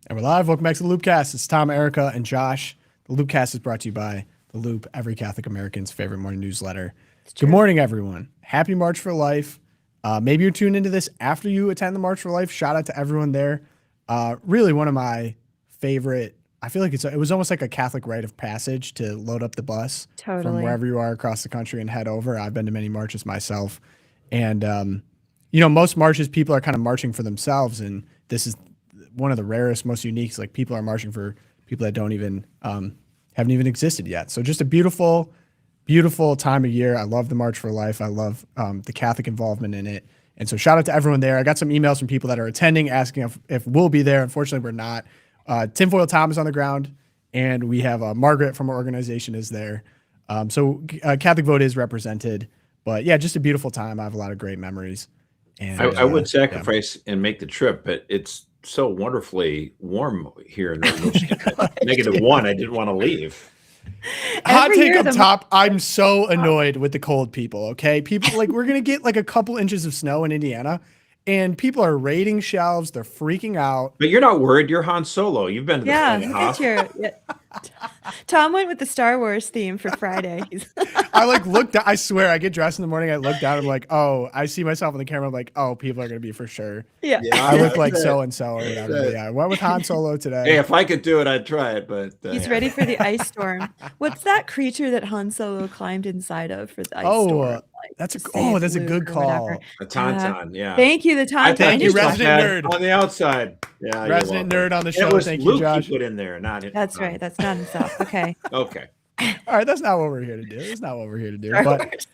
And we're live. Welcome back to the LOOPcast. It's Tom, Erica, and Josh. The LOOPcast is brought to you by The Loop, every Catholic American's favorite morning newsletter. Good morning, everyone. Happy March for Life. Maybe you're tuned into this after you attend the March for Life. Shout out to everyone there. Really one of my favorite, I feel like it was almost like a Catholic rite of passage to load up the bus from wherever you are across the country and head over. I've been to many marches myself. And, most marches, people are kind of marching for themselves. And this is one of the rarest, most unique, like people are marching for people that don't even, haven't even existed yet. So just a beautiful, beautiful time of year. I love the March for Life. I love the Catholic involvement in it. And so shout out to everyone there. I got some emails from people that are attending asking if we'll be there. Unfortunately, we're not. Tinfoil Tom is on the ground, and we have Margaret from our organization is there. So Catholic Vote is represented. But yeah, just a beautiful time. I have a lot of great memories. And I would sacrifice and make the trip, but it's so wonderfully warm here in Nova Scotia. -1, I didn't want to leave. Hot take up top. I'm so annoyed with the cold people. Okay, people we're gonna get like a couple inches of snow in Indiana, and people are raiding shelves. They're freaking out. But you're not worried. You're Han Solo. You've been to the Tom went with the Star Wars theme for Friday. I looked. I swear, I get dressed in the morning. I look down. I'm like, oh, I see myself on the camera. I'm like, oh, people are gonna be for sure. Yeah, I look like so and so or whatever. Yeah, I went with Han Solo today. Hey, if I could do it, I'd try it. But he's ready for the ice storm. What's that creature that Han Solo climbed inside of for the ice storm? That's a good call. A tauntaun, yeah. Thank you, the tauntaun. Thank you, resident nerd on the outside. Yeah, resident nerd on the show. Thank you, Josh. Put in there, not it. That's right. That's not himself. Okay. Okay. All right, that's not what we're here to do. That's not what we're here to do. But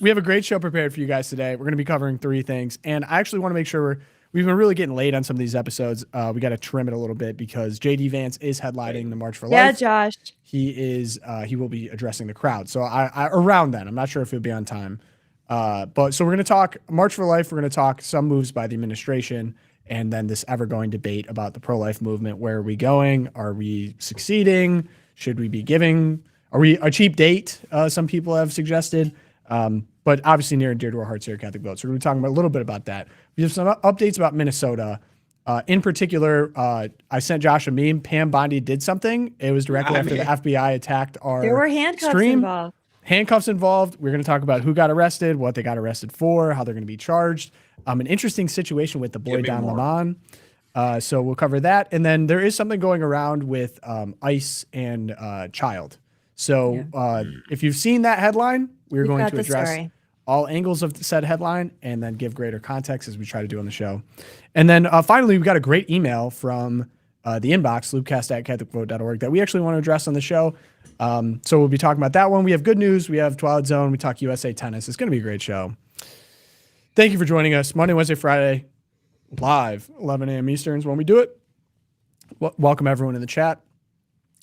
we have a great show prepared for you guys today. We're going to be covering 3 things, and I actually want to make sure we've been really getting late on some of these episodes. We got to trim it a little bit because JD Vance is headlining the March for Life. Yeah, Josh. He will be addressing the crowd. So I around then, I'm not sure if he'll be on time. But so we're going to talk March for Life. We're going to talk some moves by the administration, and then this ever-going debate about the pro-life movement. Where are we going? Are we succeeding? Should we be giving? Are we a cheap date? Some people have suggested, but obviously near and dear to our hearts here at Catholic Vote. So we're going to be talking a little bit about that. We have some updates about Minnesota. In particular, I sent Josh a meme. Pam Bondi did something. It was directly after the FBI attacked our There were handcuffs stream. involved. Handcuffs involved. We're going to talk about who got arrested, what they got arrested for, how they're going to be charged. An interesting situation with the boy Don Lemon. So we'll cover that. And then there is something going around with ICE and child. So if you've seen that headline, we're going to address all angles of said headline and then give greater context as we try to do on the show. And then finally, we've got a great email from the inbox, loopcast@catholicvote.org, that we actually want to address on the show. So we'll be talking about that one. We have good news. We have Twilight Zone. We talk USA tennis. It's going to be a great show. Thank you for joining us. Monday, Wednesday, Friday, live, 11 a.m. Easterns when we do it. Welcome everyone in the chat.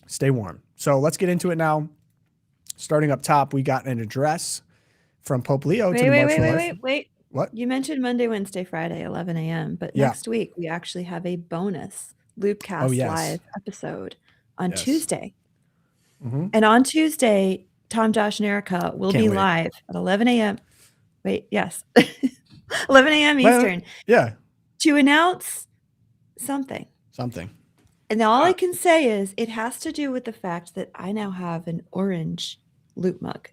Stay warm. So let's get into it now. Starting up top, we got an address from Pope Leo to the March for Life. Wait. What? You mentioned Monday, Wednesday, Friday, 11 a.m. But next week, we actually have a bonus LOOPcast live episode on Tuesday. Mm-hmm. And on Tuesday, Tom, Josh, and Erica will be live at 11 a.m. 11 a.m. Eastern. To announce something. And all I can say is it has to do with the fact that I now have an orange loop mug.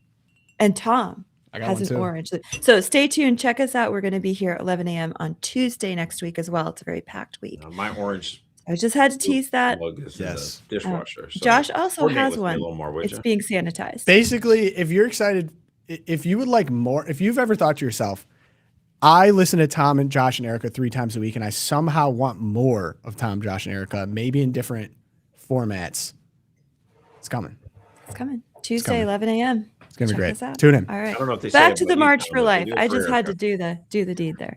And Tom has an orange. So stay tuned. Check us out. We're going to be here at 11 a.m. on Tuesday next week as well. It's a very packed week. My orange. I just had to tease that. Yes. Dishwasher. So Josh also has one. It's being sanitized. Basically, if you're excited, if you would like more, if you've ever thought to yourself, I listen to Tom and Josh and Erica 3 times a week, and I somehow want more of Tom, Josh, and Erica, maybe in different formats. It's coming. Tuesday, 11 a.m. It's going to be great. Tune in. All right. I don't know if they Back to the March for Life. I just had to do the deed there.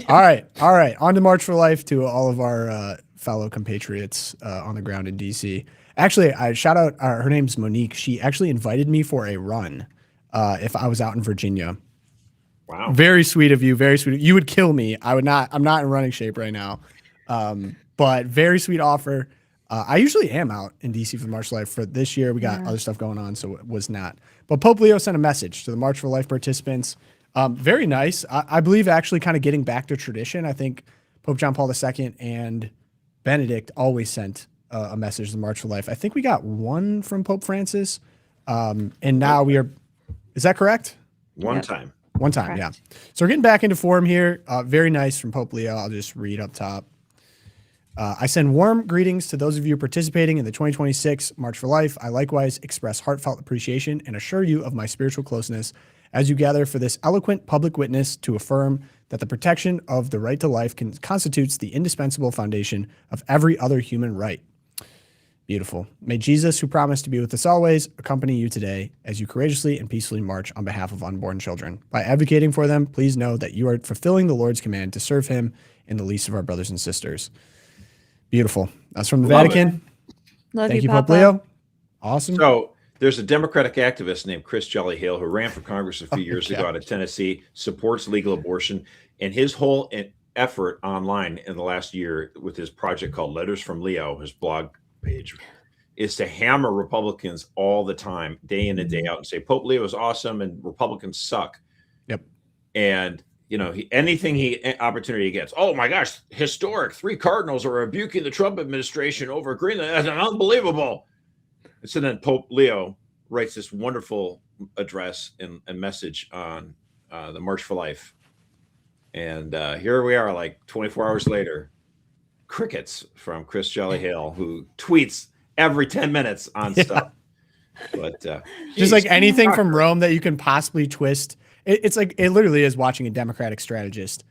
All right. On to March for Life, to all of our fellow compatriots on the ground in D.C. Actually, I shout out, her name's Monique. She actually invited me for a run if I was out in Virginia. Wow. Very sweet of you. Very sweet. You would kill me. I'm not in running shape right now. But very sweet offer. I usually am out in DC for the March for Life. For this year, we got other stuff going on, so it was not. But Pope Leo sent a message to the March for Life participants. Very nice. I believe actually kind of getting back to tradition. I think Pope John Paul II and Benedict always sent a message to the March for Life. I think we got one from Pope Francis, and now we are. Is that correct? One time. Correct. Yeah. So we're getting back into form here. Very nice from Pope Leo. I'll just read up top. I send warm greetings to those of you participating in the 2026 March for Life. I likewise express heartfelt appreciation and assure you of my spiritual closeness as you gather for this eloquent public witness to affirm that the protection of the right to life constitutes the indispensable foundation of every other human right. Beautiful. May Jesus, who promised to be with us always, accompany you today as you courageously and peacefully march on behalf of unborn children. By advocating for them, please know that you are fulfilling the Lord's command to serve him in the least of our brothers and sisters. Beautiful. That's from the Vatican. Thank you, Pope Leo. Awesome. So there's a Democratic activist named Chris Jelly Hale who ran for Congress a few years ago out of Tennessee, supports legal abortion, and his whole effort online in the last year with his project called Letters from Leo, his blog page, is to hammer Republicans all the time, day in and day out, and say Pope Leo is awesome and Republicans suck. Yep. And anything opportunity he gets. Oh my gosh, historic! 3 cardinals are rebuking the Trump administration over Greenland. That's unbelievable. And so then Pope Leo writes this wonderful address and message on the March for Life. And here we are, like 24 hours later, crickets from Chris Jelly Hale, who tweets every 10 minutes on stuff. But just like anything from Rome that you can possibly twist. It's like it literally is watching a Democratic strategist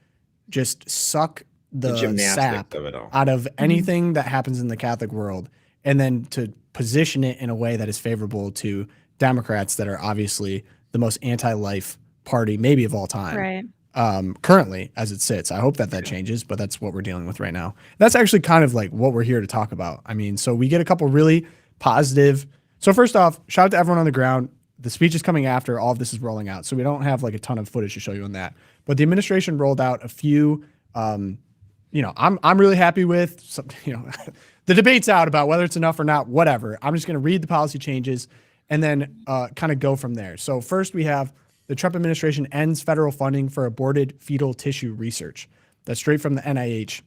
just suck the sap out of anything that happens in the Catholic world, and then to position it in a way that is favorable to Democrats that are obviously the most anti-life party maybe of all time. Right. Currently, as it sits. I hope that changes, but that's what we're dealing with right now. That's actually kind of like what we're here to talk about. I mean, so we get a couple really positive. So first off, shout out to everyone on the ground. The speech is coming after all of this is rolling out, so we don't have like a ton of footage to show you on that. But the administration rolled out a few. I'm really happy with. Some, the debate's out about whether it's enough or not. Whatever. I'm just going to read the policy changes and then kind of go from there. So first, we have the Trump administration ends federal funding for aborted fetal tissue research. That's straight from the NIH.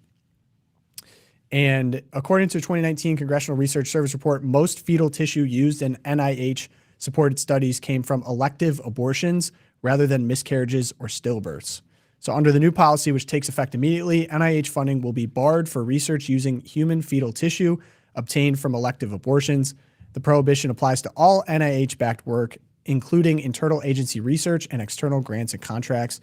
And according to a 2019 Congressional Research Service report, most fetal tissue used in NIH-supported studies came from elective abortions rather than miscarriages or stillbirths. So under the new policy, which takes effect immediately, NIH funding will be barred for research using human fetal tissue obtained from elective abortions. The prohibition applies to all NIH-backed work, including internal agency research and external grants and contracts.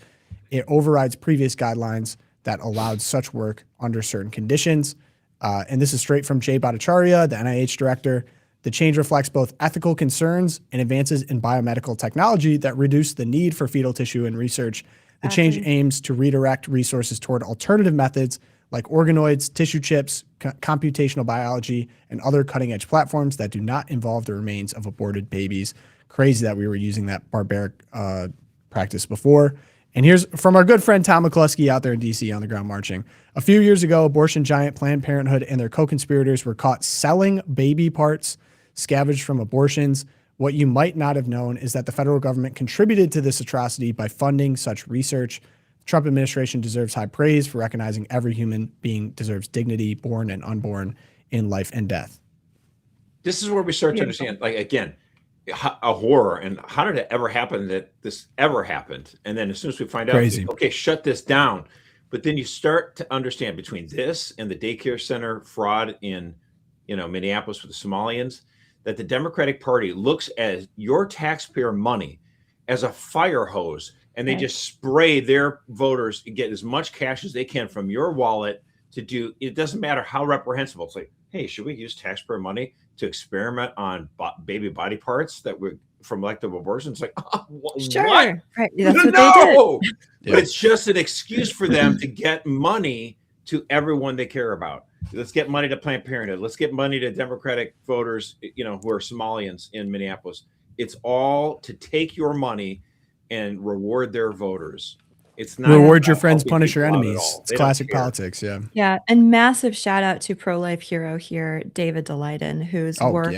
It overrides previous guidelines that allowed such work under certain conditions. And this is straight from Jay Bhattacharya, the NIH director. The change reflects both ethical concerns and advances in biomedical technology that reduce the need for fetal tissue in research. The change aims to redirect resources toward alternative methods like organoids, tissue chips, computational biology, and other cutting-edge platforms that do not involve the remains of aborted babies. Crazy that we were using that barbaric practice before. And here's from our good friend Tom McCluskey out there in D.C. on the ground marching. A few years ago, abortion giant Planned Parenthood and their co-conspirators were caught selling baby parts scavenged from abortions. What you might not have known is that the federal government contributed to this atrocity by funding such research. The Trump administration deserves high praise for recognizing every human being deserves dignity, born and unborn, in life and death. This is where we start to understand, like, again, a horror, and how did it ever happen that this ever happened? And then as soon as we find out, okay, shut this down. But then you start to understand between this and the daycare center fraud in, Minneapolis with the Somalians, that the Democratic Party looks at your taxpayer money as a fire hose, and they just spray their voters and get as much cash as they can from your wallet to do. It doesn't matter how reprehensible. It's like, hey, should we use taxpayer money to experiment on baby body parts that were from elective abortions? Like, sure. What? Right. That's what they did. But it's just an excuse for them to get money to everyone they care about. Let's get money to Planned Parenthood. Let's get money to Democratic voters, who are Somalians in Minneapolis. It's all to take your money and reward their voters. It's not reward your friends, punish your enemies. It's classic politics. Yeah. Yeah. And massive shout out to pro-life hero here, David Daleiden, whose work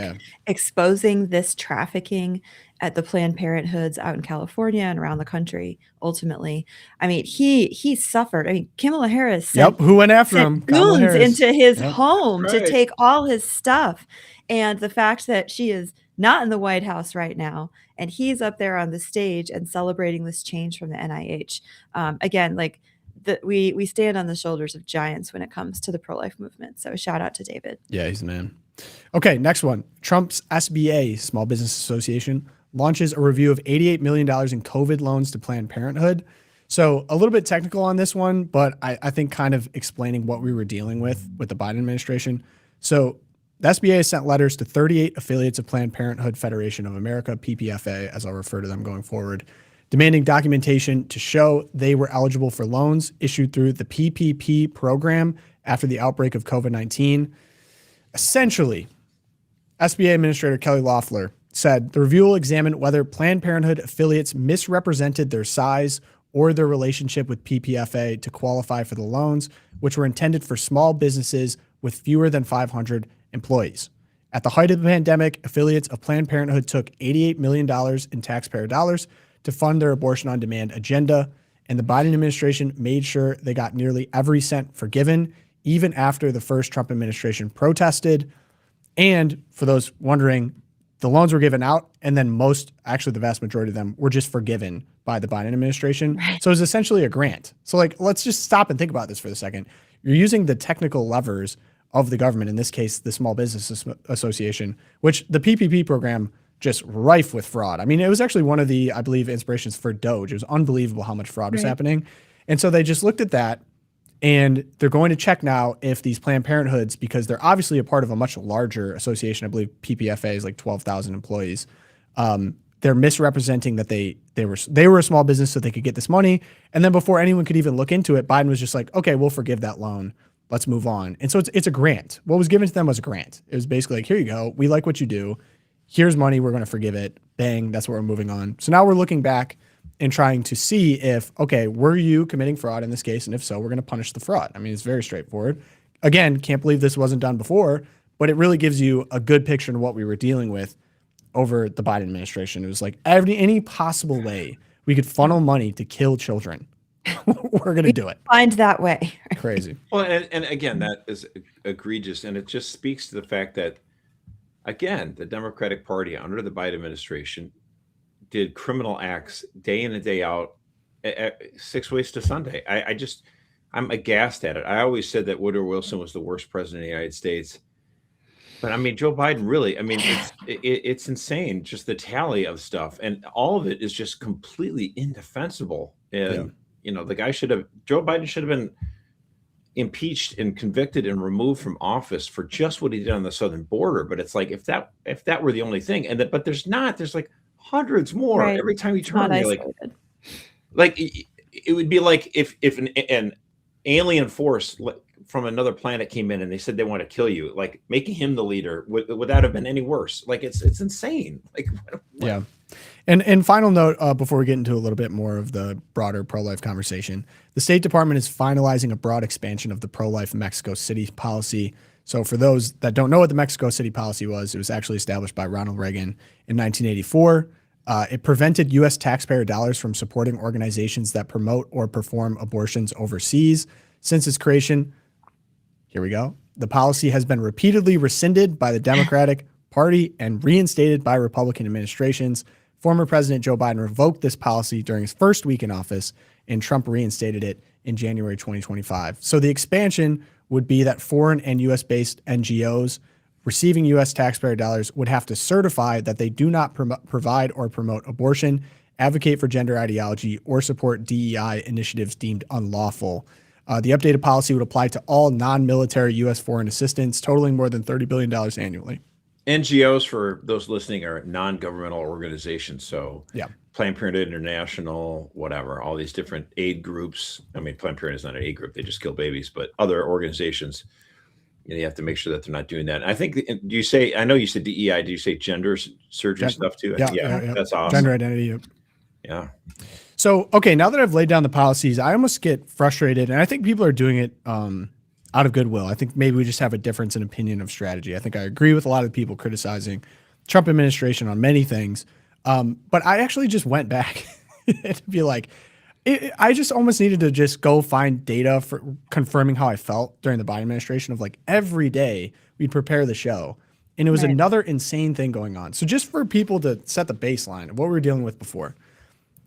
exposing this trafficking at the Planned Parenthoods out in California and around the country. Ultimately, I mean, he suffered. I mean, Kamala Harris sent, who went after him? Goons into his home to take all his stuff. And the fact that she is not in the White House right now, and he's up there on the stage and celebrating this change from the NIH. Again, like we stand on the shoulders of giants when it comes to the pro-life movement. So shout out to David. Yeah, he's the man. Okay, next one. Trump's SBA, Small Business Association, launches a review of $88 million in COVID loans to Planned Parenthood. So a little bit technical on this one, but I think kind of explaining what we were dealing with the Biden administration. So the SBA has sent letters to 38 affiliates of Planned Parenthood Federation of America, PPFA, as I'll refer to them going forward, demanding documentation to show they were eligible for loans issued through the PPP program after the outbreak of COVID-19. Essentially, SBA Administrator Kelly Loeffler said the review will examine whether Planned Parenthood affiliates misrepresented their size or their relationship with PPFA to qualify for the loans, which were intended for small businesses with fewer than 500 employees. At the height of the pandemic, affiliates of Planned Parenthood took $88 million in taxpayer dollars to fund their abortion on demand agenda, and the Biden administration made sure they got nearly every cent forgiven, even after the first Trump administration protested. And for those wondering, the loans were given out, and then actually the vast majority of them were just forgiven by the Biden administration. Right. So it was essentially a grant. So let's just stop and think about this for a second. You're using the technical levers of the government, in this case, the Small Business Association, which the PPP program just rife with fraud. I mean, it was actually one of the, I believe, inspirations for DOJ. It was unbelievable how much fraud was happening. And so they just looked at that, and they're going to check now if these Planned Parenthoods, because they're obviously a part of a much larger association. I believe PPFA is like 12,000 employees. They're misrepresenting that they were a small business so they could get this money. And then before anyone could even look into it, Biden was just like, okay, we'll forgive that loan. Let's move on. And so it's a grant. What was given to them was a grant. It was basically like, here you go. We like what you do. Here's money. We're going to forgive it. Bang. That's what we're moving on. So now we're looking back and trying to see if, okay, were you committing fraud in this case? And if so, we're going to punish the fraud. I mean, it's very straightforward. Again, can't believe this wasn't done before, but it really gives you a good picture of what we were dealing with over the Biden administration. It was like any possible way we could funnel money to kill children. We're going to do it. Find that way. Crazy. Well, and again, that is egregious. And it just speaks to the fact that, again, the Democratic Party under the Biden administration did criminal acts day in and day out, 6 weeks to Sunday. I'm aghast at it. I always said that Woodrow Wilson was the worst president of the United States. But I mean, Joe Biden really, I mean, it's insane, just the tally of stuff. And all of it is just completely indefensible. And, the guy Joe Biden should have been impeached and convicted and removed from office for just what he did on the southern border. But it's like, if that were the only thing, there's like hundreds more every time you turn. You're like it would be like if an alien force from another planet came in and they said they want to kill you, like making him the leader would that have been any worse? Like it's insane. Like what? Yeah. And final note before we get into a little bit more of the broader pro-life conversation, the State Department is finalizing a broad expansion of the pro-life Mexico City policy. So for those that don't know what the Mexico City policy was, it was actually established by Ronald Reagan in 1984. It prevented U.S. taxpayer dollars from supporting organizations that promote or perform abortions overseas. Since its creation, here we go, the policy has been repeatedly rescinded by the Democratic Party and reinstated by Republican administrations. Former President Joe Biden revoked this policy during his first week in office, and Trump reinstated it in January 2025. So the expansion would be that foreign and U.S.-based NGOs receiving U.S. taxpayer dollars would have to certify that they do not provide or promote abortion, advocate for gender ideology, or support DEI initiatives deemed unlawful. The updated policy would apply to all non-military U.S. foreign assistance, totaling more than $30 billion annually. NGOs, for those listening, are non-governmental organizations. So Planned Parenthood International, whatever, all these different aid groups. I mean, Planned Parenthood is not an aid group. They just kill babies. But other organizations, you have to make sure that they're not doing that. And I think, I know you said DEI. Do you say gender surgery stuff too? Yeah. That's awesome. Gender identity. Yeah. So, okay, now that I've laid down the policies, I almost get frustrated. And I think people are doing it out of goodwill. I think maybe we just have a difference in opinion of strategy. I think I agree with a lot of the people criticizing Trump administration on many things. But I actually just went back to be like, I just almost needed to just go find data for confirming how I felt during the Biden administration of like every day we'd prepare the show. And it was another insane thing going on. So just for people to set the baseline of what we were dealing with before.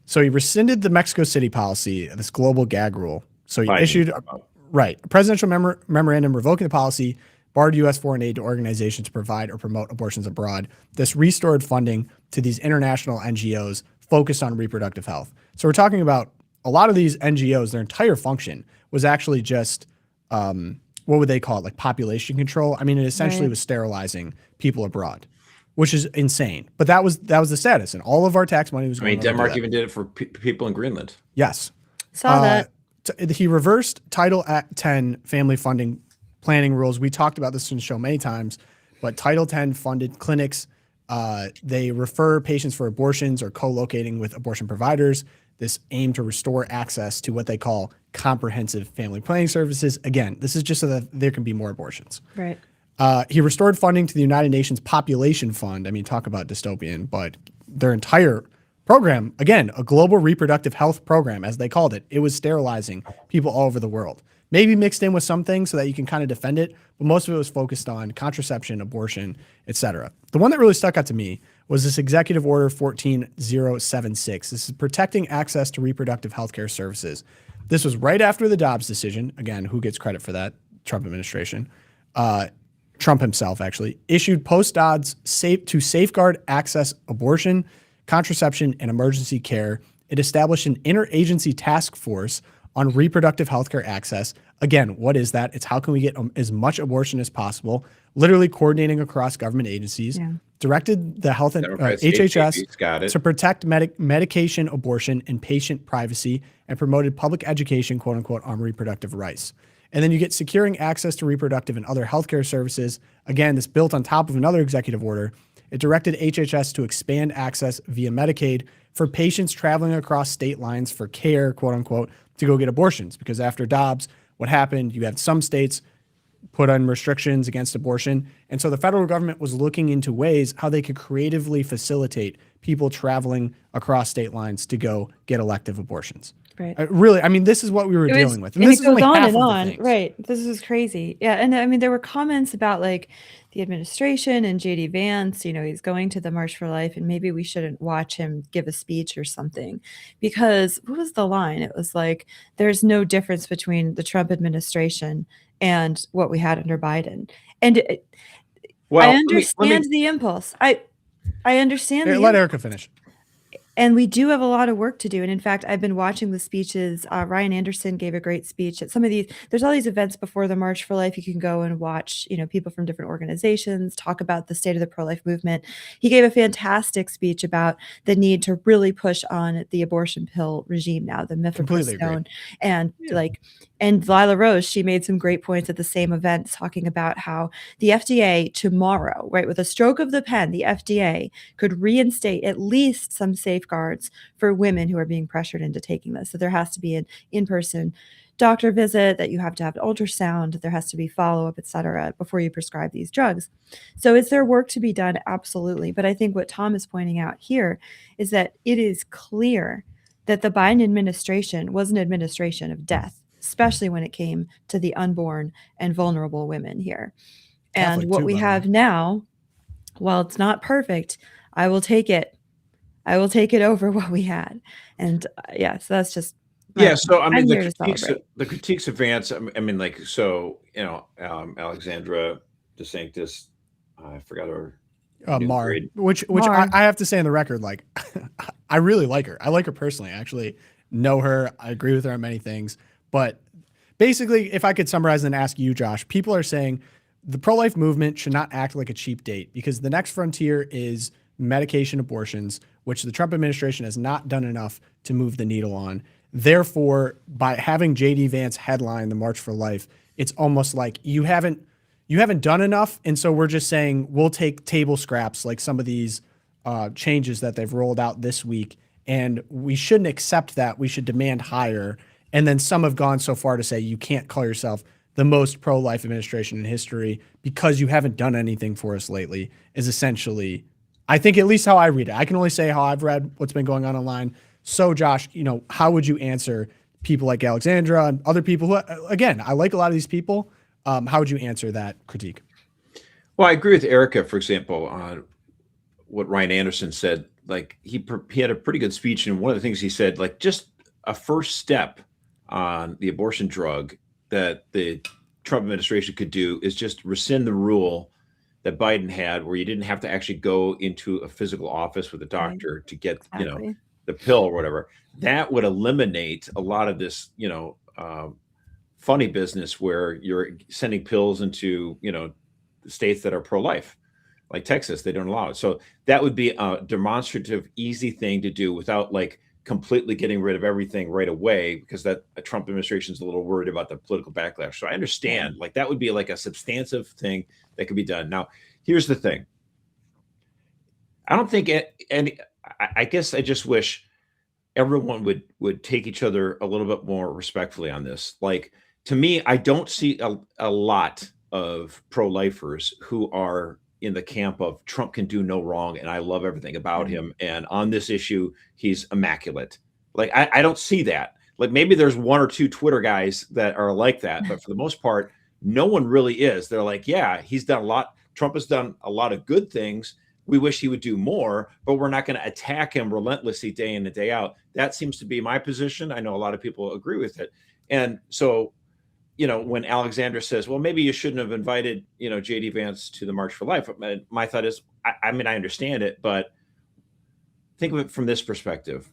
So he rescinded the Mexico City policy, this global gag rule. So he issued a presidential memorandum revoking the policy, barred U.S. foreign aid to organizations to provide or promote abortions abroad. This restored funding to these international NGOs focused on reproductive health. So we're talking about a lot of these NGOs, their entire function was actually just, what would they call it? Like population control. I mean, it essentially was sterilizing people abroad, which is insane. But that was the status, and all of our tax money was going. I mean, Denmark even did it for people in Greenland. Yes, saw that. He reversed Title 10 family funding planning rules. We talked about this in the show many times, but Title 10 funded clinics. They refer patients for abortions or co-locating with abortion providers. This aim to restore access to what they call comprehensive family planning services. Again, this is just so that there can be more abortions. Right. He restored funding to the United Nations Population Fund. I mean, talk about dystopian, but their entire program, again, a global reproductive health program, as they called it, it was sterilizing people all over the world. Maybe mixed in with some things so that you can kind of defend it, but most of it was focused on contraception, abortion, etc. The one that really stuck out to me was this Executive Order 14076. This is protecting access to reproductive health care services. This was right after the Dobbs decision. Again, who gets credit for that? Trump administration. Trump himself actually issued post-Dobbs to safeguard access, abortion, contraception, and emergency care. It established an interagency task force on reproductive healthcare access. Again, what is that? It's how can we get as much abortion as possible, literally coordinating across government agencies, directed the health and HHS to protect medication abortion and patient privacy, and promoted public education, quote unquote, on reproductive rights. And then you get securing access to reproductive and other healthcare services. Again, this built on top of another executive order. It directed HHS to expand access via Medicaid for patients traveling across state lines for care, quote unquote, to go get abortions. Because after Dobbs, what happened? You had some states put on restrictions against abortion. And so the federal government was looking into ways how they could creatively facilitate people traveling across state lines to go get elective abortions. Right. Really, I mean, this is what we were dealing with. And this is only half of the things. Right. This is crazy. Yeah. And I mean, there were comments about like the administration and JD Vance, he's going to the March for Life and maybe we shouldn't watch him give a speech or something, because what was the line? It was like, there's no difference between the Trump administration and what we had under Biden. And I understand the impulse. I understand. Let Erica finish. And we do have a lot of work to do. And in fact, I've been watching the speeches. Ryan Anderson gave a great speech at some of these. There's all these events before the March for Life. You can go and watch, people from different organizations talk about the state of the pro-life movement. He gave a fantastic speech about the need to really push on the abortion pill regime now, the mifepristone. And Lila Rose, she made some great points at the same event talking about how the FDA tomorrow, right, with a stroke of the pen, the FDA could reinstate at least some safeguards for women who are being pressured into taking this. So there has to be an in-person doctor visit, that you have to have an ultrasound, there has to be follow-up, et cetera, before you prescribe these drugs. So is there work to be done? Absolutely. But I think what Tom is pointing out here is that it is clear that the Biden administration was an administration of death, especially when it came to the unborn and vulnerable women here. And what we have now, while it's not perfect, I will take it. I will take it over what we had. And so that's just. So I mean, the critiques of Vance. I mean, like, so Alexandra DeSanctis, I forgot her. Mar, which Mar. I have to say on the record, like, I really like her. I like her personally. I actually know her. I agree with her on many things. But basically, if I could summarize and ask you, Josh, people are saying the pro-life movement should not act like a cheap date, because the next frontier is medication abortions, which the Trump administration has not done enough to move the needle on. Therefore, by having JD Vance headline the March for Life, it's almost like you haven't done enough. And so we're just saying we'll take table scraps like some of these changes that they've rolled out this week. And we shouldn't accept that. We should demand higher. And then some have gone so far to say you can't call yourself the most pro-life administration in history because you haven't done anything for us lately, is essentially I think at least how I read it. I can only say how I've read what's been going on online. So, Josh, how would you answer people like Alexandra and other people who, again, I like a lot of these people. How would you answer that critique? Well, I agree with Erica, for example, on what Ryan Anderson said. Like he had a pretty good speech, and one of the things he said, like just a first step on the abortion drug that the Trump administration could do is just rescind the rule that Biden had, where you didn't have to actually go into a physical office with a doctor to get, the pill or whatever. That would eliminate a lot of this, funny business where you're sending pills into, states that are pro-life, like Texas. They don't allow it. So that would be a demonstrative, easy thing to do without like completely getting rid of everything right away, because that a Trump administration is a little worried about the political backlash. So I understand, like that would be like a substantive thing that could be done. Now, here's the thing. I don't think I guess I just wish everyone would take each other a little bit more respectfully on this. Like, to me, I don't see a lot of pro-lifers who are in the camp of Trump can do no wrong and I love everything about him, and on this issue he's immaculate. Like I don't see that. Like maybe there's one or two Twitter guys that are like that, but for the most part, no one really is. They're like, yeah, he's done a lot. Trump has done a lot of good things. We wish he would do more, but we're not going to attack him relentlessly day in and day out. That seems to be my position. I know a lot of people agree with it. And so, when Alexandra says, well, maybe you shouldn't have invited, JD Vance to the March for Life. My thought is, I mean, I understand it, but think of it from this perspective.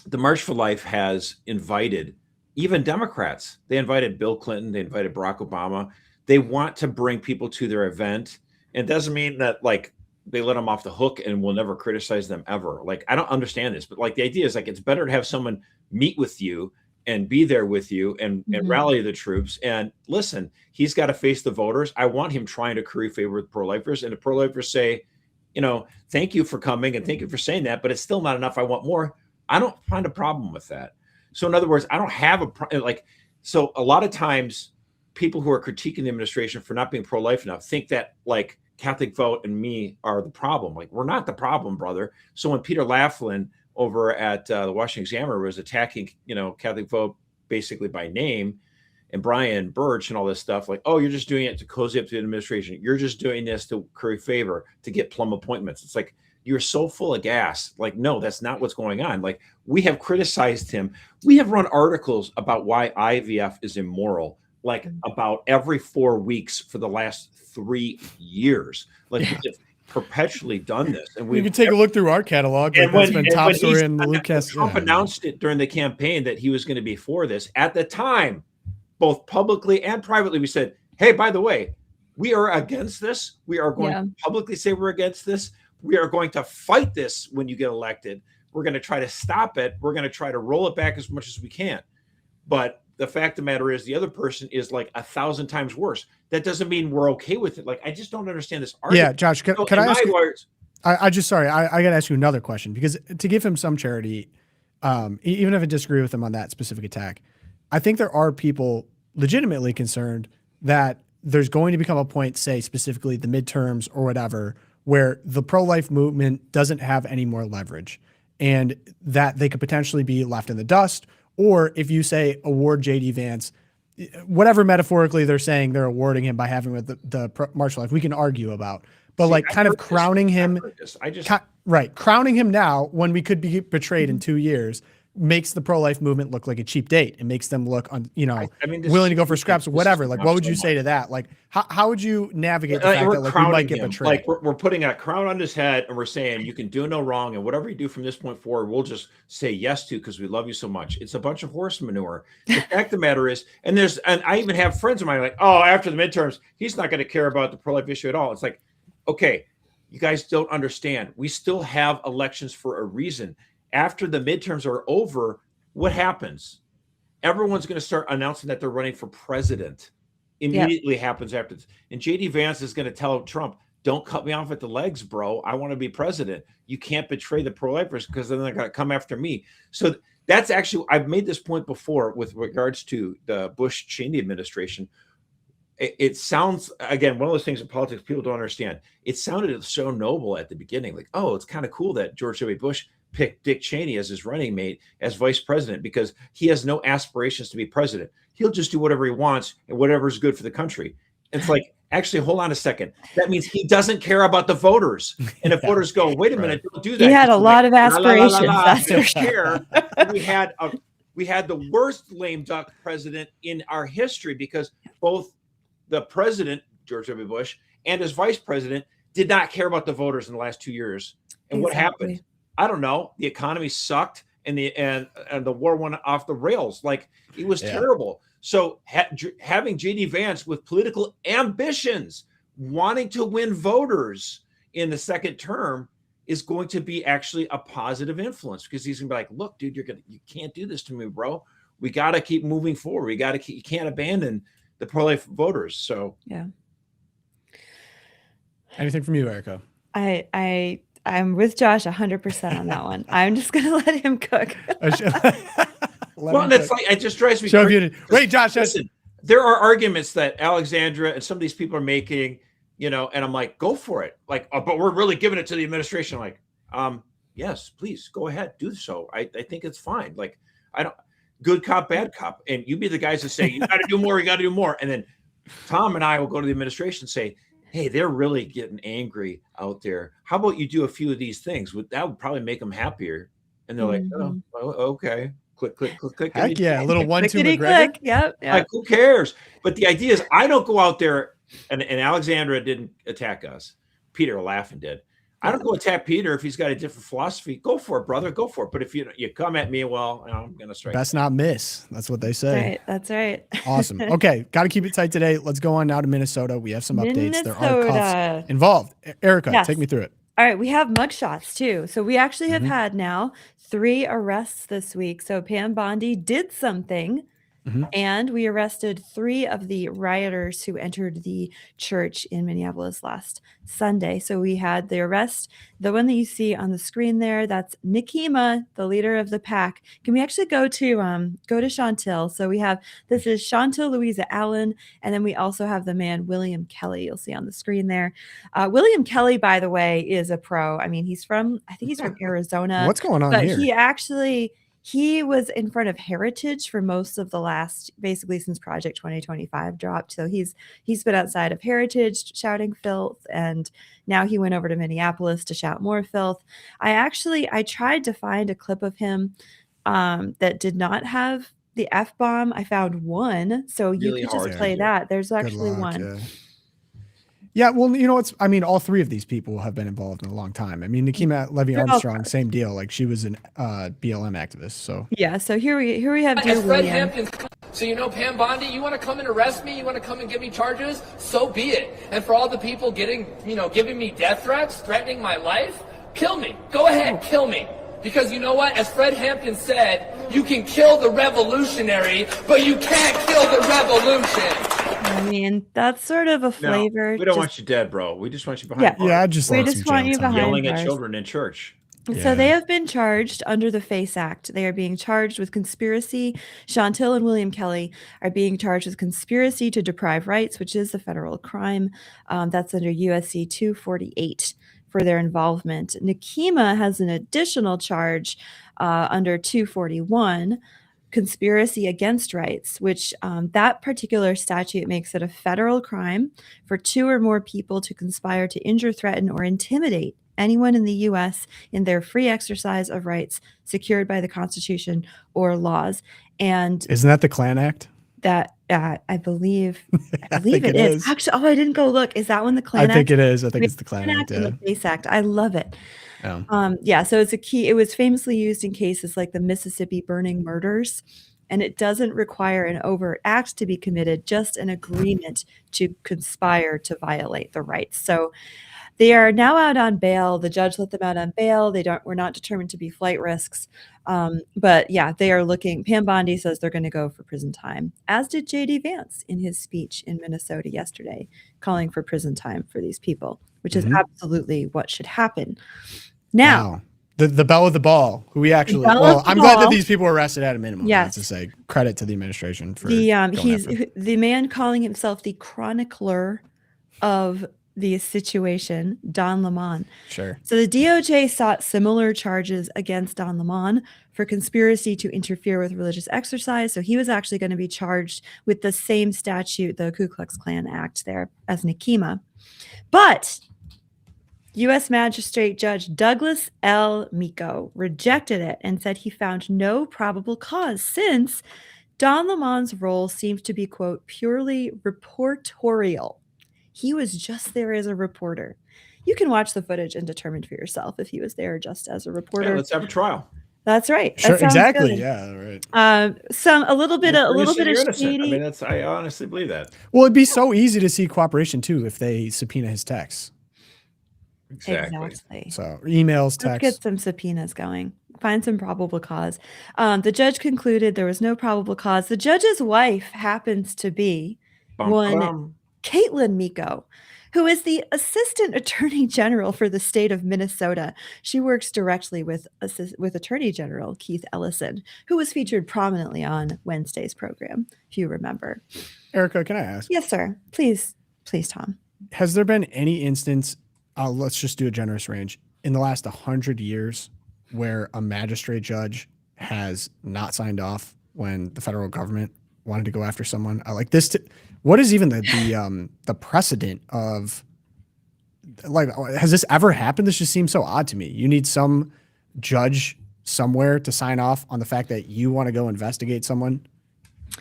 The March for Life has invited even Democrats. They invited Bill Clinton. They invited Barack Obama. They want to bring people to their event. And it doesn't mean that like they let them off the hook and we'll never criticize them ever. Like, I don't understand this, but like the idea is like, it's better to have someone meet with you and be there with you and rally the troops. And listen, he's got to face the voters. I want him trying to curry favor with pro-lifers, and the pro-lifers say, thank you for coming and thank you for saying that, but it's still not enough. I want more. I don't find a problem with that. So in other words, I don't have so a lot of times people who are critiquing the administration for not being pro-life enough think that like Catholic Vote and me are the problem. Like, we're not the problem, brother. So when Peter Laughlin over at the Washington Examiner was attacking, Catholic Vote basically by name, and Brian Birch and all this stuff, like, oh, you're just doing it to cozy up to the administration. You're just doing this to curry favor, to get plum appointments. It's like, you're so full of gas. Like, no, that's not what's going on. Like, we have criticized him. We have run articles about why IVF is immoral, like about every 4 weeks for the last 3 years. Like, we have perpetually done this, and we can take a look through our catalog. Like, that's been top story in the LOOPcast. Trump announced it during the campaign that he was going to be for this. At the time, both publicly and privately, we said, hey, by the way, we are against this. We are going to publicly say we're against this. We are going to fight this when you get elected. We're going to try to stop it. We're going to try to roll it back as much as we can. But the fact of the matter is the other person is like 1,000 times worse. That doesn't mean we're okay with it. Like, I just don't understand this argument. Yeah, Josh, can I ask you, I got to ask you another question, because to give him some charity, even if I disagree with him on that specific attack, I think there are people legitimately concerned that there's going to become a point, say specifically the midterms or whatever, where the pro-life movement doesn't have any more leverage, and that they could potentially be left in the dust. Or if you say award JD Vance, whatever metaphorically they're saying they're awarding him by having with the March for Life, we can argue about. But like kind of crowning him, crowning him now when we could be betrayed in 2 years makes the pro-life movement look like a cheap date. It makes them look willing to go for scraps or whatever. Like, what would you say to that? Like, how would you navigate the fact that like we might get betrayed? Like, we're putting a crown on his head and we're saying you can do no wrong, and whatever you do from this point forward, we'll just say yes to because we love you so much. It's a bunch of horse manure. The fact of the matter is, and I even have friends of mine like, oh, after the midterms, he's not going to care about the pro-life issue at all. It's like, okay, you guys don't understand. We still have elections for a reason. After the midterms are over, what happens? Everyone's going to start announcing that they're running for president. Immediately happens after this. And JD Vance is going to tell Trump, don't cut me off at the legs, bro. I want to be president. You can't betray the pro-lifers because then they're going to come after me. So that's actually, I've made this point before with regards to the Bush-Cheney administration. it sounds, again, one of those things in politics people don't understand. It sounded so noble at the beginning, like, oh, it's kind of cool that George W. Bush picked Dick Cheney as his running mate as vice president because he has no aspirations to be president. He'll just do whatever he wants and whatever is good for the country. It's like, actually, hold on a second. That means he doesn't care about the voters. And if voters go, wait a minute, don't do that. He had a lot of aspirations. That's for sure. We had the worst lame duck president in our history because both the president, George W. Bush, and his vice president did not care about the voters in the last 2 years. And what happened? I don't know. The economy sucked and the war went off the rails. Like, it was terrible. So having J.D. Vance with political ambitions, wanting to win voters in the second term is going to be actually a positive influence because he's gonna be like, look, dude, you can't do this to me, bro. We got to keep moving forward. You can't abandon the pro-life voters. So yeah. Anything from you, Erica? I'm with Josh 100% on that one. I'm just gonna let him cook. Well, that's like, it just drives me crazy. Wait, Josh, listen, there are arguments that Alexandra and some of these people are making, and I'm like, go for it. Like, but we're really giving it to the administration. Like, yes, please go ahead, do so. I think it's fine. Like, I don't, good cop, bad cop. And you be the guys that say, you got to do more, you got to do more. And then Tom and I will go to the administration and say, hey, they're really getting angry out there. How about you do a few of these things? That would probably make them happier. And they're like, oh, okay. Click, click, click, click. Heck yeah, a little 1-2 McGregor. Yep. Like, who cares? But the idea is, I don't go out there, and Alexandra didn't attack us. Peter laughing did. I don't go attack Peter if he's got a different philosophy. Go for it, brother. Go for it. But if you come at me, well, I'm gonna strike. Best not miss. That's what they say. That's right. Awesome. Okay, got to keep it tight today. Let's go on now to Minnesota. We have some updates. There are cuffs involved. Erica, take me through it. All right, we have mugshots too. So we actually have had now 3 arrests this week. So Pam Bondi did something. And we arrested 3 of the rioters who entered the church in Minneapolis last Sunday. So we had the arrest, the one that you see on the screen there, that's Nikema, the leader of the pack. Can we actually go to Chantil? So we have, this is Chantil Louisa Allen, and then we also have the man William Kelly, you'll see on the screen there. William Kelly, by the way, is a pro. I mean, I think he's from Arizona. What's going on here? He was in front of Heritage for most of the last, basically since Project 2025 dropped. So he's been outside of Heritage shouting filth, and now he went over to Minneapolis to shout more filth. I tried to find a clip of him that did not have the F-bomb. I found one, so you could just play that. There's actually one. Yeah, well, all 3 of these people have been involved in a long time. I mean, Nikema Levy Armstrong, same deal. Like, she was an BLM activist. So yeah, so here we have Fred Hampton. So Pam Bondi, you want to come and arrest me? You want to come and give me charges? So be it. And for all the people giving me death threats, threatening my life, kill me. Go ahead, kill me. Because you know what? As Fred Hampton said, you can kill the revolutionary, but you can't kill the revolution. I mean, that's sort of a flavor. No, we don't want you dead, bro. We just want you behind bars. Yeah, we just want you behind yelling bars. at children in church. Yeah. So they have been charged under the FACE Act. They are being charged with conspiracy. Chantil and William Kelly are being charged with conspiracy to deprive rights, which is a federal crime. That's under USC 248 for their involvement. Nikema has an additional charge under 241, conspiracy against rights, which that particular statute makes it a federal crime for 2 or more people to conspire to injure, threaten, or intimidate anyone in the U.S. in their free exercise of rights secured by the Constitution or laws. And isn't that the Klan Act? That I believe it is. Actually, I didn't go look. Is that one the Klan Act? I think it is. I think it's the Klan Act. And the FACE Act. I love it. So it's a key. It was famously used in cases like the Mississippi burning murders, and it doesn't require an overt act to be committed, just an agreement to conspire to violate the rights. So they are now out on bail. The judge let them out on bail. We're not determined to be flight risks. But yeah, they are looking. Pam Bondi says they're going to go for prison time, as did J.D. Vance in his speech in Minnesota yesterday, calling for prison time for these people, which is absolutely what should happen. Now, The belle of the ball, who we actually, I'm glad that these people were arrested at a minimum. Yes. To say credit to the administration for the man calling himself the chronicler of the situation, Don Lemon. Sure. So the DOJ sought similar charges against Don Lemon for conspiracy to interfere with religious exercise. So he was actually going to be charged with the same statute, the Ku Klux Klan Act there, as Nekima. But U.S. Magistrate Judge Douglas L. Miko rejected it and said he found no probable cause since Don Lemon's role seemed to be, quote, purely reportorial. He was just there as a reporter. You can watch the footage and determine for yourself if he was there just as a reporter. Yeah, let's have a trial. That's right. Sure, that exactly. Good. Yeah, right. A little bit of shady. I mean, I honestly believe that. Well, it'd be so easy to see cooperation too if they subpoena his texts. Exactly. So emails, texts. Let's get some subpoenas going. Find some probable cause. The judge concluded there was no probable cause. The judge's wife happens to be one Caitlin Miko, who is the Assistant Attorney General for the state of Minnesota. She works directly with Attorney General Keith Ellison, who was featured prominently on Wednesday's program, if you remember. Erica, can I ask? Yes, sir. Please, Tom. Has there been any instance, let's just do a generous range, in the last 100 years where a magistrate judge has not signed off when the federal government wanted to go after someone like this? What is even the precedent of, like, has this ever happened? This just seems so odd to me. You need some judge somewhere to sign off on the fact that you want to go investigate someone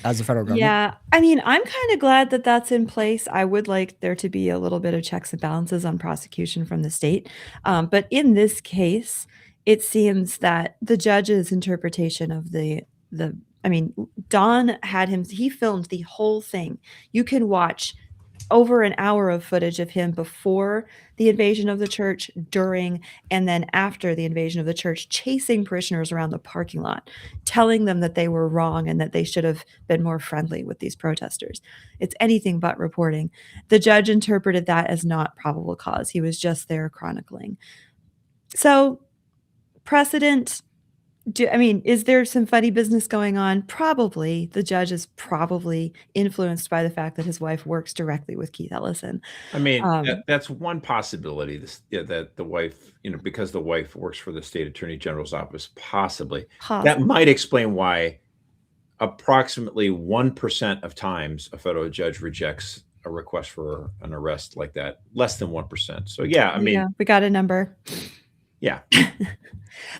as the federal government. Yeah. I mean, I'm kind of glad that that's in place. I would like there to be a little bit of checks and balances on prosecution from the state. But in this case, it seems that the judge's interpretation of Don he filmed the whole thing. You can watch over an hour of footage of him before the invasion of the church, during, and then after the invasion of the church, chasing parishioners around the parking lot, telling them that they were wrong and that they should have been more friendly with these protesters. It's anything but reporting. The judge interpreted that as not probable cause. He was just there chronicling. So, precedent. Is there some funny business going on? Probably. The judge is probably influenced by the fact that his wife works directly with Keith Ellison. I mean, that's one possibility. That the wife, because the wife works for the state attorney general's office, possibly. That might explain why approximately 1% of times a federal judge rejects a request for an arrest like that. Less than 1%. So yeah, we got a number. Yeah.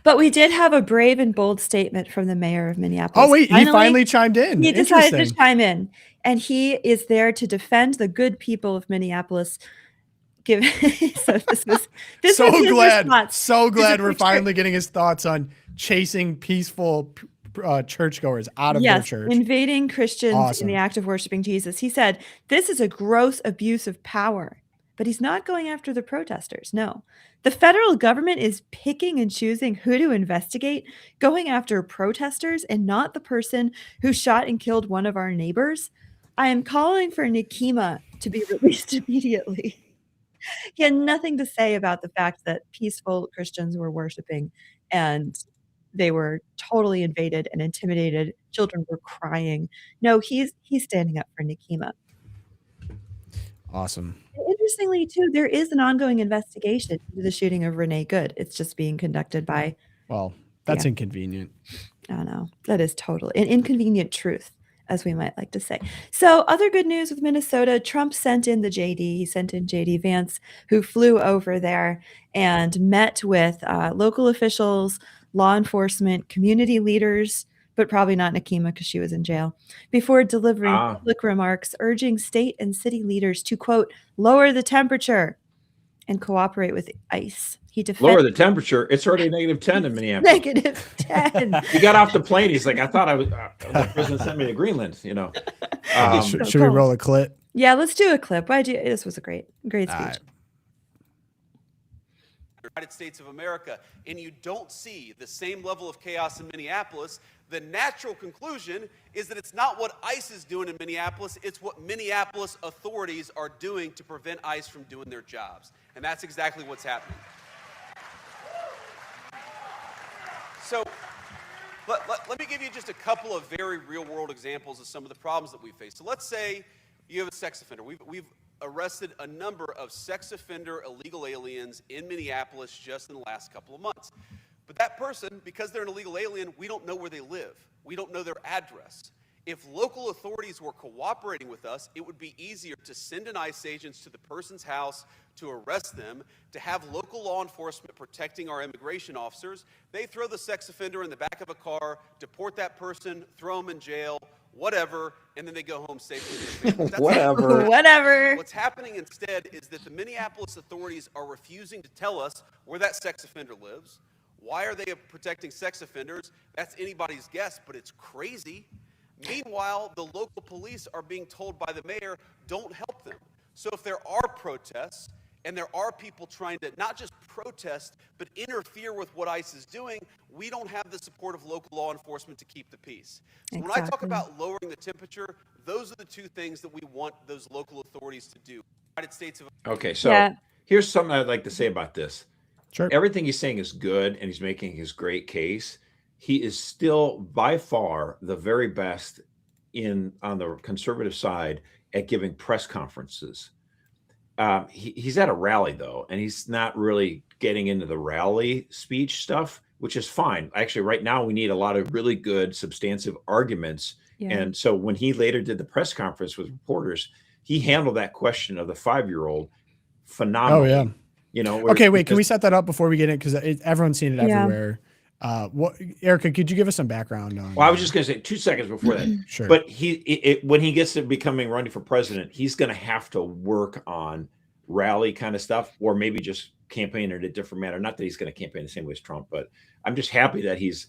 But we did have a brave and bold statement from the mayor of Minneapolis. Oh, wait, he finally chimed in. He decided to chime in. And he is there to defend the good people of Minneapolis. So glad we're finally getting his thoughts on chasing peaceful churchgoers out of their church. Invading Christians in the act of worshiping Jesus. He said, this is a gross abuse of power. But he's not going after the protesters. No. The federal government is picking and choosing who to investigate, going after protesters and not the person who shot and killed one of our neighbors. I am calling for Nekima to be released immediately. He had nothing to say about the fact that peaceful Christians were worshiping and they were totally invaded and intimidated. Children were crying. No, he's standing up for Nekima. Awesome. Interestingly, too, there is an ongoing investigation into the shooting of Renee Good. It's just being conducted by... Well, that's inconvenient. I know. That is totally an inconvenient truth, as we might like to say. So other good news with Minnesota, Trump sent in the JD. He sent in JD Vance, who flew over there and met with local officials, law enforcement, community leaders, but probably not Nekima because she was in jail, before delivering public remarks urging state and city leaders to, quote, lower the temperature and cooperate with ICE. Lower the temperature. It's already -10 in Minneapolis. -10. He got off the plane. He's like, I thought the president sent me to Greenland, Should we roll a clip? Yeah, let's do a clip. This was a great speech. United States of America, and you don't see the same level of chaos in Minneapolis, the natural conclusion is that it's not what ICE is doing in Minneapolis, it's what Minneapolis authorities are doing to prevent ICE from doing their jobs. And that's exactly what's happening. So let me give you just a couple of very real-world examples of some of the problems that we face. So let's say you have a sex offender. We've arrested a number of sex offender illegal aliens in Minneapolis just in the last couple of months. But that person, because they're an illegal alien, we don't know where they live. We don't know their address. If local authorities were cooperating with us, it would be easier to send an ICE agents to the person's house to arrest them, to have local law enforcement protecting our immigration officers. They throw the sex offender in the back of a car, deport that person, throw them in jail, whatever, and then they go home safely. Whatever. Whatever. What's happening instead is that the Minneapolis authorities are refusing to tell us where that sex offender lives. Why are they protecting sex offenders? That's anybody's guess, but it's crazy. Meanwhile, the local police are being told by the mayor, don't help them. So if there are protests, and there are people trying to not just protest, but interfere with what ICE is doing, we don't have the support of local law enforcement to keep the peace. So when I talk about lowering the temperature, those are the two things that we want those local authorities to do. United States of Okay, so here's something I'd like to say about this. Sure. Everything he's saying is good, and he's making his great case. He is still by far the very best on the conservative side at giving press conferences. He's at a rally though, and he's not really getting into the rally speech stuff, which is fine. Actually, right now we need a lot of really good substantive arguments. Yeah. And so when he later did the press conference with reporters, he handled that question of the 5-year-old phenomenally. Oh yeah. You know. Okay, wait. Can we set that up before we get in? Because everyone's seen it everywhere. Erica, could you give us some background on? Well, I was just going to say 2 seconds before that. Sure. But when he gets to becoming running for president, he's going to have to work on rally kind of stuff, or maybe just campaign in a different manner. Not that he's going to campaign the same way as Trump, but I'm just happy that he's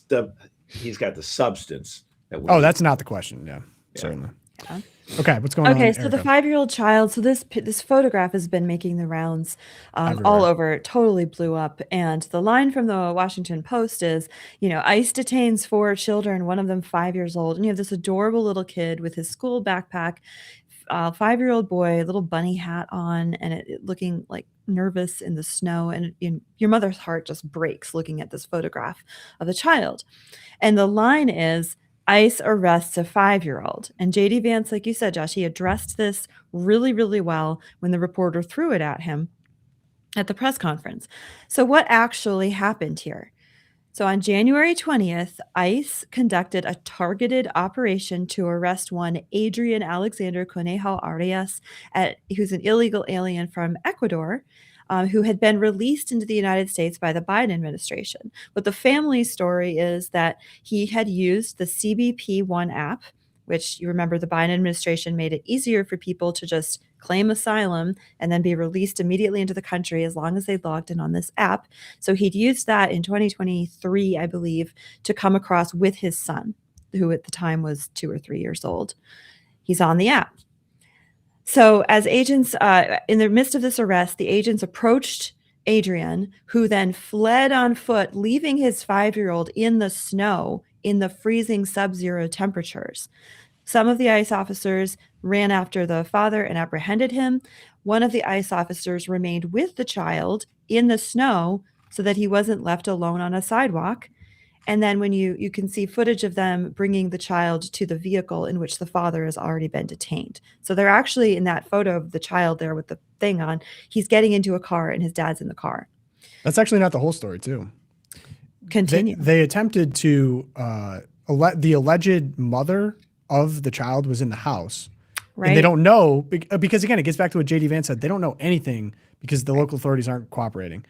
got the substance. That's not the question. Yeah. Certainly. Yeah. Okay, what's going on? Okay, so the 5-year-old child. So this photograph has been making the rounds all over. It totally blew up. And the line from the Washington Post is, ICE detains 4 children, one of them 5 years old. And you have this adorable little kid with his school backpack, 5-year-old boy, little bunny hat on, and it looking like nervous in the snow. And your mother's heart just breaks looking at this photograph of the child. And the line is, ICE arrests a 5-year-old. And J.D. Vance, like you said, Josh, he addressed this really, really well when the reporter threw it at him at the press conference. So what actually happened here? So on January 20th, ICE conducted a targeted operation to arrest one Adrian Alexander Conejo Arias, who's an illegal alien from Ecuador, who had been released into the United States by the Biden administration. But the family story is that he had used the CBP One app, which you remember the Biden administration made it easier for people to just claim asylum and then be released immediately into the country as long as they logged in on this app. So he'd used that in 2023, I believe, to come across with his son, who at the time was 2 or 3 years old. He's on the app. So as agents, in the midst of this arrest, the agents approached Adrian, who then fled on foot, leaving his 5-year-old in the snow in the freezing sub-zero temperatures. Some of the ICE officers ran after the father and apprehended him. One of the ICE officers remained with the child in the snow so that he wasn't left alone on a sidewalk. And then when you can see footage of them bringing the child to the vehicle in which the father has already been detained. So they're actually in that photo of the child there with the thing on, he's getting into a car and his dad's in the car. That's actually not the whole story too. Continue. They attempted to, the alleged mother of the child was in the house. Right. And they don't know, because again, it gets back to what J.D. Vance said. They don't know anything because the local authorities aren't cooperating.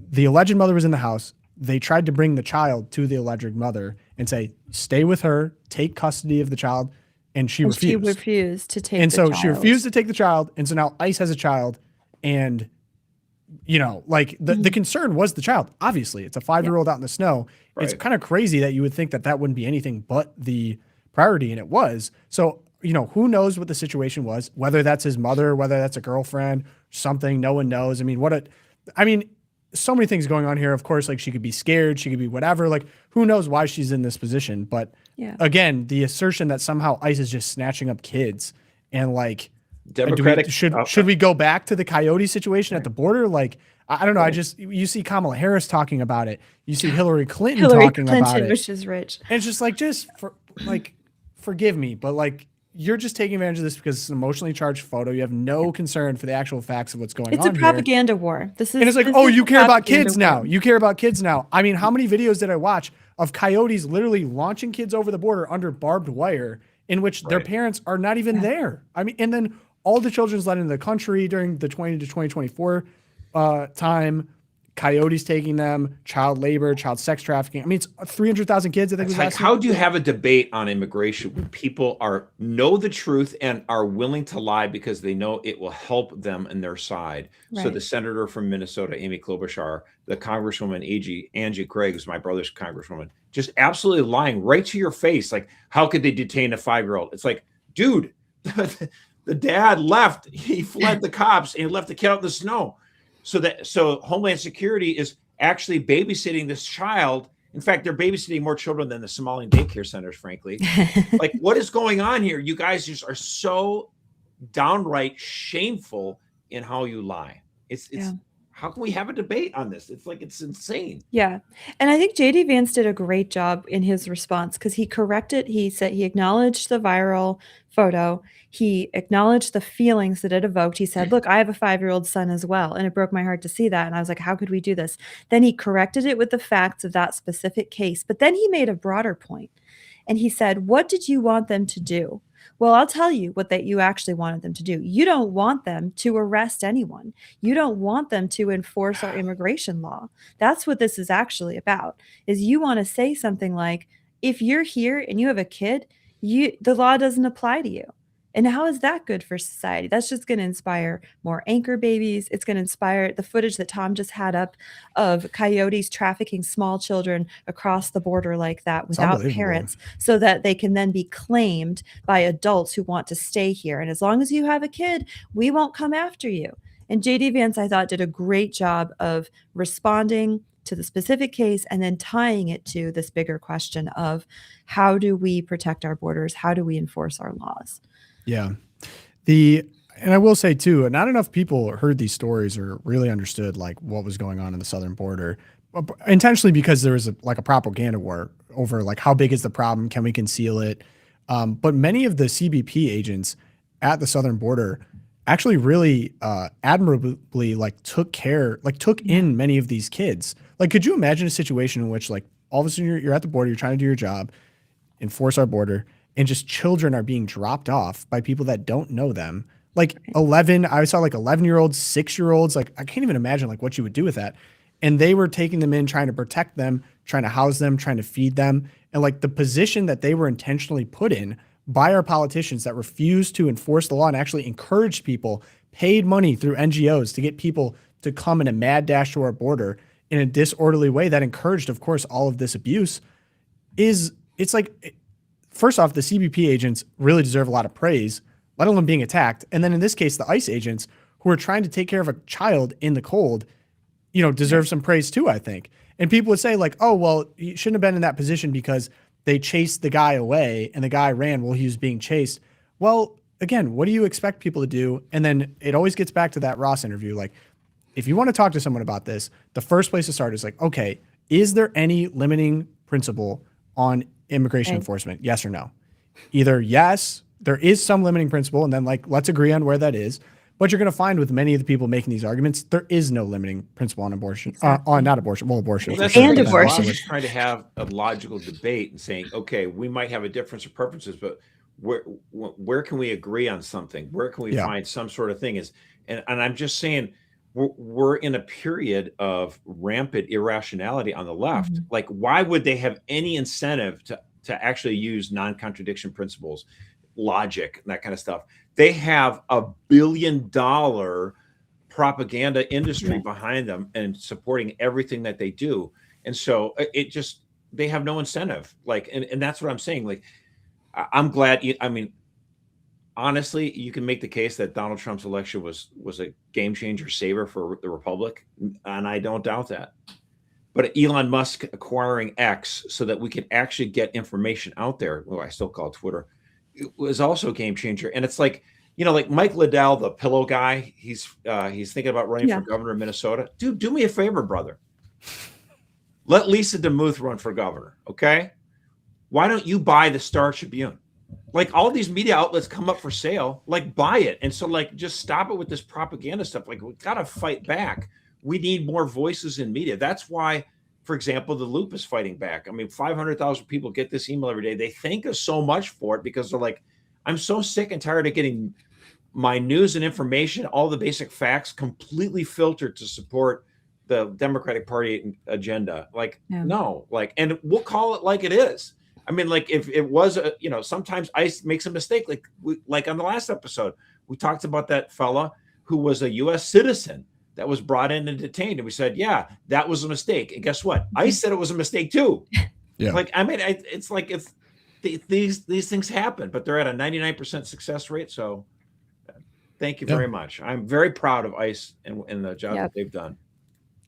The alleged mother was in the house. They tried to bring the child to the alleged mother and say, stay with her, take custody of the child. And she refused. She refused to take the child. And so she refused to take the child. And so now ICE has a child. And, the concern was the child. Obviously, it's a 5-year-old out in the snow. Right. It's kind of crazy that you would think that wouldn't be anything but the priority. And it was. So, who knows what the situation was, whether that's his mother, whether that's a girlfriend, something, no one knows. So many things going on here. Of course, she could be scared. She could be whatever. Who knows why she's in this position. But again, the assertion that somehow ICE is just snatching up kids and Democratic. Should we go back to the coyote situation at the border? Like, I don't know. You see Kamala Harris talking about it. You see Hillary Clinton talking about it. Which is rich. And it's just like, forgive me, but like, you're just taking advantage of this because it's an emotionally charged photo. You have no concern for the actual facts of what's going on. It's a propaganda war. And it's like, oh, you care about kids now. You care about kids now. I mean, how many videos did I watch of coyotes literally launching kids over the border under barbed wire in which their parents are not even there? I mean, and then all the children's let into the country during the 20 to 2024 time. Coyotes taking them, child labor, child sex trafficking. I mean, it's 300,000 kids. I think. Like, how do you have a debate on immigration when people know the truth and are willing to lie because they know it will help them and their side? Right. So the senator from Minnesota, Amy Klobuchar, the Congresswoman Angie Craig, who's my brother's congresswoman, just absolutely lying right to your face. Like, how could they detain a 5-year-old? It's like, dude, the dad left. He fled the cops and he left the kid out in the snow. So Homeland Security is actually babysitting this child. In fact, they're babysitting more children than the Somalian daycare centers, frankly. Like, what is going on here? You guys just are so downright shameful in how you lie. It's how can we have a debate on this? It's like, it's insane. Yeah. And I think JD Vance did a great job in his response because he corrected, he said he acknowledged the viral photo. He acknowledged the feelings that it evoked. He said, look, I have a 5-year-old son as well. And it broke my heart to see that. And I was like, how could we do this? Then he corrected it with the facts of that specific case. But then he made a broader point. And he said, what did you want them to do? Well, I'll tell you what you actually wanted them to do. You don't want them to arrest anyone. You don't want them to enforce our immigration law. That's what this is actually about, is you want to say something like, if you're here and you have a kid, the law doesn't apply to you. And how is that good for society? That's just going to inspire more anchor babies. It's going to inspire the footage that Tom just had up of coyotes trafficking small children across the border like that without parents so that they can then be claimed by adults who want to stay here. And as long as you have a kid, we won't come after you. And JD Vance, I thought, did a great job of responding to the specific case and then tying it to this bigger question of how do we protect our borders? How do we enforce our laws? Yeah. And I will say too, not enough people heard these stories or really understood like what was going on in the southern border, intentionally because there was a propaganda war over like how big is the problem? Can we conceal it? But many of the CBP agents at the southern border actually really admirably took in many of these kids. Like, could you imagine a situation in which like all of a sudden you're at the border, you're trying to do your job, enforce our border, and just children are being dropped off by people that don't know them. Like 11, I saw like 11-year-olds, 6-year-olds. Like, I can't even imagine like what you would do with that. And they were taking them in, trying to protect them, trying to house them, trying to feed them. And like the position that they were intentionally put in by our politicians that refused to enforce the law and actually encouraged people, paid money through NGOs to get people to come in a mad dash to our border in a disorderly way that encouraged, of course, all of this abuse it's like, first off, the CBP agents really deserve a lot of praise, let alone being attacked. And then in this case, the ICE agents who are trying to take care of a child in the cold, deserve some praise too, I think. And people would say like, oh, well, you shouldn't have been in that position because they chased the guy away and the guy ran while he was being chased. Well, again, what do you expect people to do? And then it always gets back to that Ross interview. Like, if you want to talk to someone about this, the first place to start is like, okay, is there any limiting principle on immigration enforcement? Yes or no? Either yes, there is some limiting principle, and then like, let's agree on where that is. But you're going to find with many of the people making these arguments, there is no limiting principle on abortion, abortion. Well, abortion. And abortion. We're trying to have a logical debate and saying, okay, we might have a difference of preferences, but where can we agree on something? Where can we find some sort of thing? And I'm just saying, we're in a period of rampant irrationality on the left. Mm-hmm. Like, why would they have any incentive to actually use non-contradiction principles, logic, and that kind of stuff? They have $1 billion propaganda industry behind them and supporting everything that they do. And so they have no incentive. Like, and that's what I'm saying. Like, I'm glad, honestly, you can make the case that Donald Trump's election was a game changer saver for the Republic, and I don't doubt that. But Elon Musk acquiring X so that we can actually get information out there, well, I still call it Twitter, it was also a game changer. And it's like, like Mike Liddell, the pillow guy, he's thinking about running for governor of Minnesota. Dude, do me a favor, brother. Let Lisa DeMuth run for governor, okay? Why don't you buy the Star Tribune? Like, all these media outlets come up for sale, like, buy it. And so, like, just stop it with this propaganda stuff. Like, we got to fight back. We need more voices in media. That's why, for example, the Loop is fighting back. I mean, 500,000 people get this email every day. They thank us so much for it because they're like, I'm so sick and tired of getting my news and information, all the basic facts, completely filtered to support the Democratic Party agenda. Like, no, like, and we'll call it like it is. I mean, like, if it was, sometimes ICE makes a mistake. Like on the last episode, we talked about that fella who was a U.S. citizen that was brought in and detained. And we said, yeah, that was a mistake. And guess what? ICE said it was a mistake too. Yeah. Like, I mean, it's like, if these things happen, but they're at a 99% success rate. So thank you very much. I'm very proud of ICE and the job that they've done.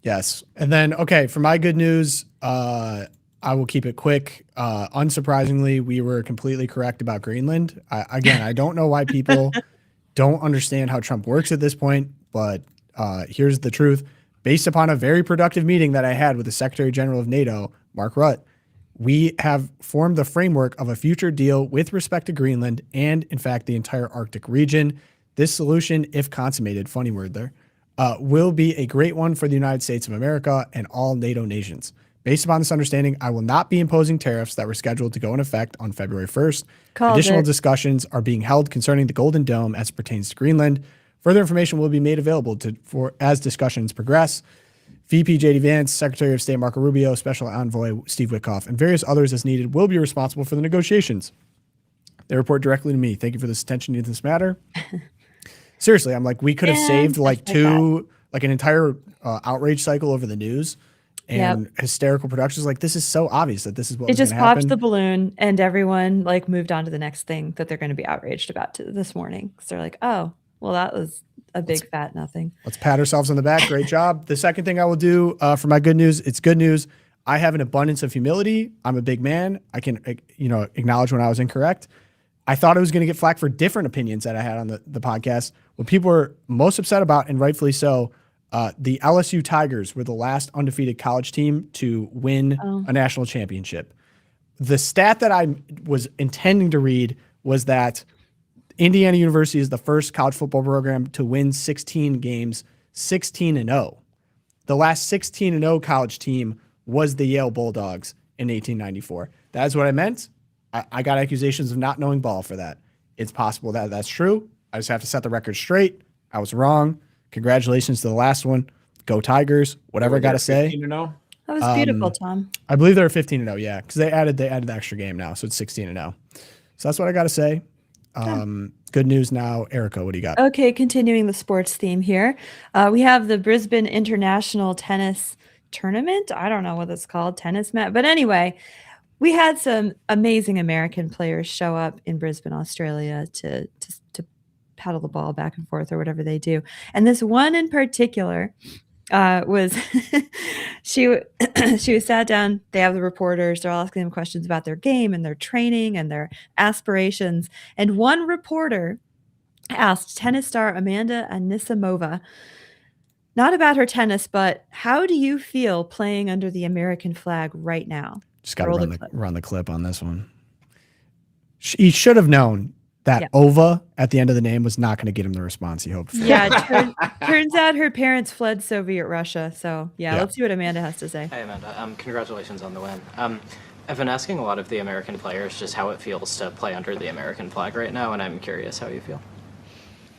Yes. And then, okay, for my good news, I will keep it quick. Unsurprisingly, we were completely correct about Greenland. I don't know why people don't understand how Trump works at this point, but here's the truth. Based upon a very productive meeting that I had with the Secretary General of NATO, Mark Rutte, we have formed the framework of a future deal with respect to Greenland and, in fact, the entire Arctic region. This solution, if consummated, funny word there, will be a great one for the United States of America and all NATO nations. Based upon this understanding, I will not be imposing tariffs that were scheduled to go in effect on February 1st. Additional discussions are being held concerning the Golden Dome as pertains to Greenland. Further information will be made available as discussions progress. VP J.D. Vance, Secretary of State Marco Rubio, Special Envoy Steve Witkoff, and various others as needed will be responsible for the negotiations. They report directly to me. Thank you for this attention to this matter. Seriously, I'm like, we could have saved an entire outrage cycle over the news and hysterical productions. Like, this is so obvious that this is what was going to happen. It just popped the balloon and everyone like moved on to the next thing that they're going to be outraged about this morning. Because they're like, oh, well, that was a big fat nothing. Let's pat ourselves on the back. Great job. The second thing I will do for my good news, it's good news. I have an abundance of humility. I'm a big man. I can, acknowledge when I was incorrect. I thought I was going to get flack for different opinions that I had on the podcast. What people were most upset about, and rightfully so, the LSU Tigers were the last undefeated college team to win a national championship. The stat that I was intending to read was that Indiana University is the first college football program to win 16 games, 16-0. The last 16-0 college team was the Yale Bulldogs in 1894. That's what I meant. I got accusations of not knowing ball for that. It's possible that that's true. I just have to set the record straight. I was wrong. Congratulations to the last one. Go Tigers. Whatever I got to say. 15-0? That was beautiful, Tom. I believe they're 15-0, yeah, because they added the extra game now, so it's 16-0. So that's what I got to say. Good news now. Erica, what do you got? Okay, continuing the sports theme here. We have the Brisbane International Tennis Tournament. I don't know what it's called, tennis match. But anyway, we had some amazing American players show up in Brisbane, Australia to paddle the ball back and forth or whatever they do. And this one in particular was she was sat down. They have the reporters. They're all asking them questions about their game and their training and their aspirations. And one reporter asked tennis star Amanda Anisimova, not about her tennis, but how do you feel playing under the American flag right now? Just got to run the clip on this one. He should have known that Ova at the end of the name was not going to get him the response he hoped for. Yeah, turns out her parents fled Soviet Russia. So, let's see what Amanda has to say. Hey, Amanda. Congratulations on the win. I've been asking a lot of the American players just how it feels to play under the American flag right now, and I'm curious how you feel.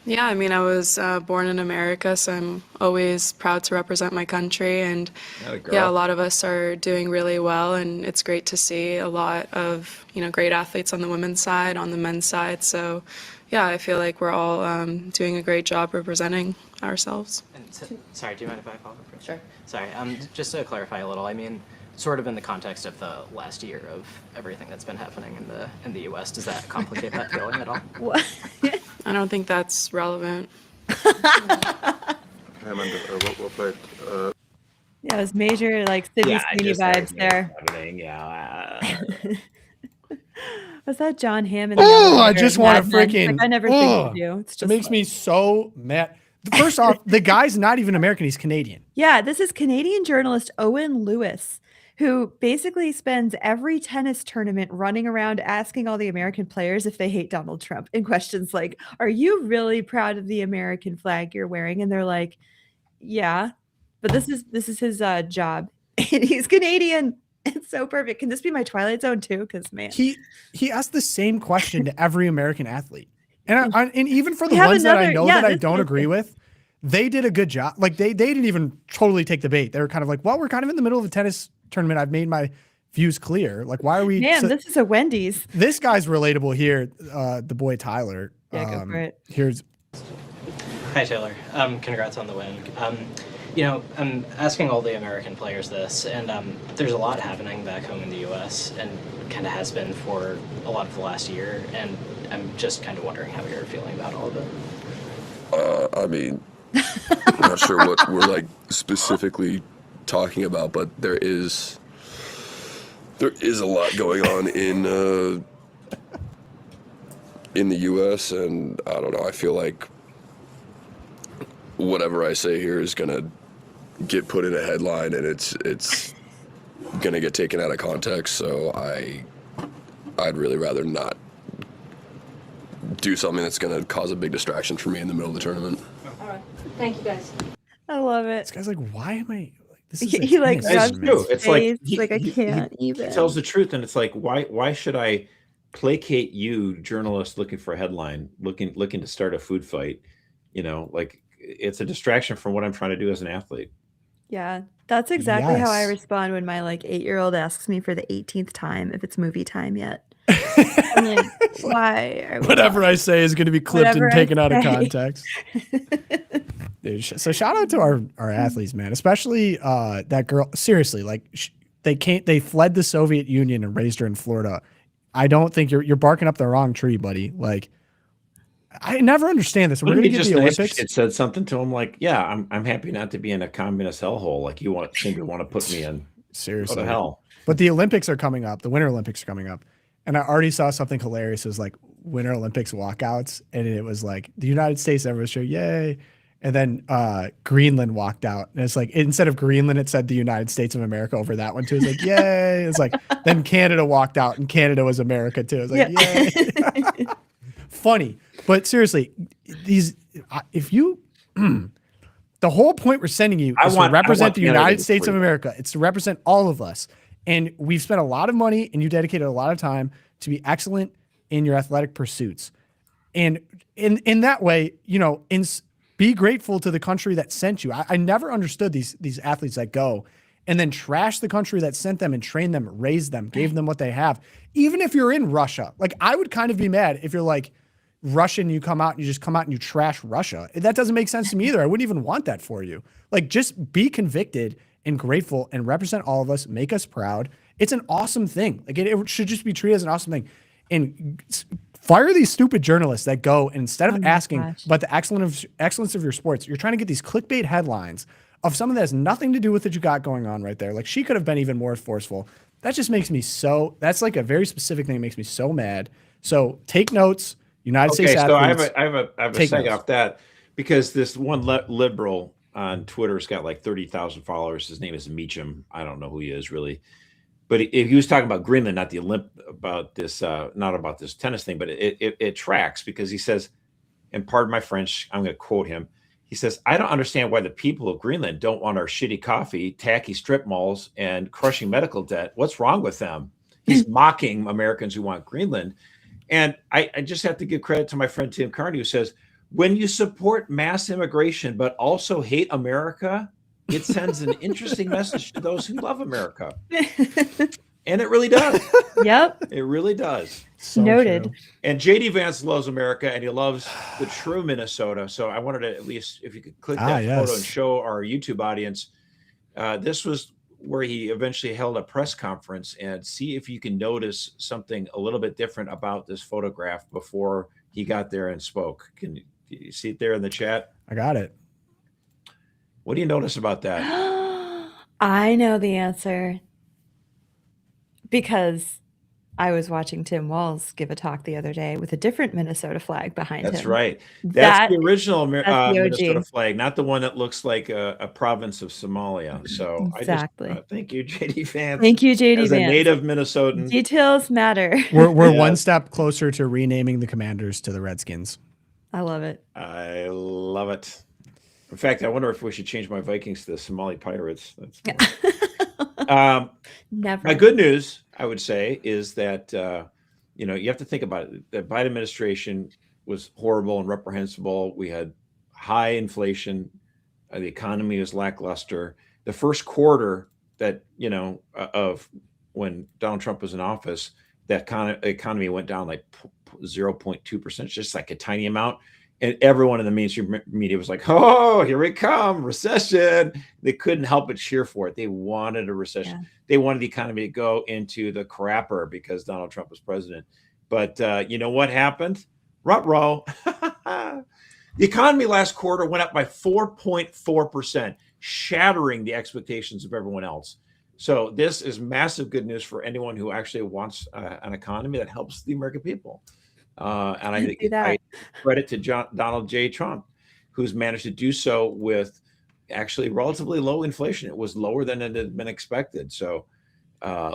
Yeah, I mean, I was born in America, so I'm always proud to represent my country. And a lot of us are doing really well, and it's great to see a lot of, great athletes on the women's side, on the men's side. So, I feel like we're all doing a great job representing ourselves. And sorry, do you mind if I follow up? Sure. Sorry, just to clarify a little, I mean, sort of in the context of the last year of everything that's been happening in the U.S., does that complicate that feeling at all? What? I don't think that's relevant. Amanda, we'll play. Yeah, it was major, like, Sydney Sweeney vibes there. Was that John Hammond? I just want to freaking. Like, I never think of you. It's just it makes me so mad. First off, the guy's not even American; he's Canadian. Yeah, this is Canadian journalist Owen Lewis, who basically spends every tennis tournament running around asking all the American players if they hate Donald Trump, and questions like, "Are you really proud of the American flag you're wearing?" And they're like, "Yeah," but this is his job, and he's Canadian. It's so perfect. Can this be my Twilight Zone too? Because man, he asked the same question to every American athlete, and and even for the ones that I know that I don't agree with, they did a good job. Like they didn't even totally take the bait. They were kind of like, well, we're kind of in the middle of a tennis tournament. I've made my views clear. Like, why are we? Man, this is a Wendy's. This guy's relatable here. The boy Tyler. Yeah, go for it. Here's. Hi Taylor. Congrats on the win. You know, I'm asking all the American players this, and there's a lot happening back home in the U.S. and kind of has been for a lot of the last year, and I'm just kind of wondering how you're feeling about all of it. I mean, I'm not sure what we're like specifically talking about, but there is a lot going on in the U.S. and I don't know. I feel like whatever I say here is gonna get put in a headline, and it's gonna get taken out of context. So I'd really rather not do something that's gonna cause a big distraction for me in the middle of the tournament. All right. Thank you, guys. I love it. This guy's like, why am I? This is he like rubs his it's face, like I can't even. He tells the truth, and it's like, why should I placate you, journalist looking for a headline, looking to start a food fight? You know, like it's a distraction from what I'm trying to do as an athlete. Yeah, that's exactly how I respond when my like 8-year-old asks me for the 18th time if it's movie time yet. I'm like, why? Whatever I say is going to be clipped and taken out of context. Dude, so shout out to our athletes, man, especially that girl. Seriously, like they fled the Soviet Union and raised her in Florida. I don't think you're barking up the wrong tree, buddy. Like, I never understand this. We're going to get the Olympics. It said something to him like, "Yeah, I'm happy not to be in a communist hellhole like you seem to want to put me in." Seriously, what the hell? But the Olympics are coming up. The Winter Olympics are coming up, and I already saw something hilarious. It was like Winter Olympics walkouts, and it was like the United States. Everyone show yay, and then Greenland walked out, and it's like instead of Greenland, it said the United States of America over that one too. It's like yay. It's like then Canada walked out, and Canada was America too. It's like yay. Funny. But seriously, if you, the whole point we're sending you is to represent the United States of America. It's to represent all of us. And we've spent a lot of money and you dedicated a lot of time to be excellent in your athletic pursuits. And in that way, you know, be grateful to the country that sent you. I never understood these athletes that go and then trash the country that sent them and trained them, raised them, gave them what they have. Even if you're in Russia, like I would kind of be mad if you're like, Russian, you come out and you just come out and you trash Russia. That doesn't make sense to me either. I wouldn't even want that for you. Like, just be convicted and grateful and represent all of us, make us proud. It's an awesome thing. Like, it should just be treated as an awesome thing. And fire these stupid journalists that go and instead of asking about the excellence of your sports, you're trying to get these clickbait headlines of something that has nothing to do with what you got going on right there. Like, she could have been even more forceful. That just makes me so, that's like a very specific thing that makes me so mad. So take notes. United States athletes. So I have a seg off that because this one liberal on Twitter's got like 30,000 followers. His name is Meacham. I don't know who he is really, but he was talking about Greenland, not about this, not about this tennis thing, but it tracks because he says, and pardon my French, I'm going to quote him. He says, "I don't understand why the people of Greenland don't want our shitty coffee, tacky strip malls, and crushing medical debt. What's wrong with them?" He's mocking Americans who want Greenland. And I just have to give credit to my friend Tim Carney, who says, when you support mass immigration, but also hate America, it sends an interesting message to those who love America. And it really does. Yep. It really does. So noted. True. And JD Vance loves America, and he loves the true Minnesota. So I wanted to at least, if you could click that photo and show our YouTube audience, this was where he eventually held a press conference, and see if you can notice something a little bit different about this photograph before he got there and spoke. Can you see it there in the chat? I got it. What do you notice about that? I know the answer because I was watching Tim Walz give a talk the other day with a different Minnesota flag behind him. That's right. That's the original Minnesota flag, not the one that looks like a province of Somalia. So exactly. Thank you, JD Vance. Thank you, JD As Vance. a native Minnesotan. Details matter. We're one step closer to renaming the Commanders to the Redskins. I love it. I love it. In fact, I wonder if we should change my Vikings to the Somali Pirates. Never. My good news, I would say, is that you have to think about it. The Biden administration was horrible and reprehensible. We had high inflation. The economy was lackluster. The first quarter that of when Donald Trump was in office, that economy went down like 0.2%, just like a tiny amount. And everyone in the mainstream media was like, oh, here we come, recession. They couldn't help but cheer for it. They wanted a recession. Yeah. They wanted the economy to go into the crapper because Donald Trump was president. But you know what happened? Ruh-roh. The economy last quarter went up by 4.4%, shattering the expectations of everyone else. So this is massive good news for anyone who actually wants an economy that helps the American people. And I think I credit to Donald J. Trump, who's managed to do so with actually relatively low inflation. It was lower than it had been expected. So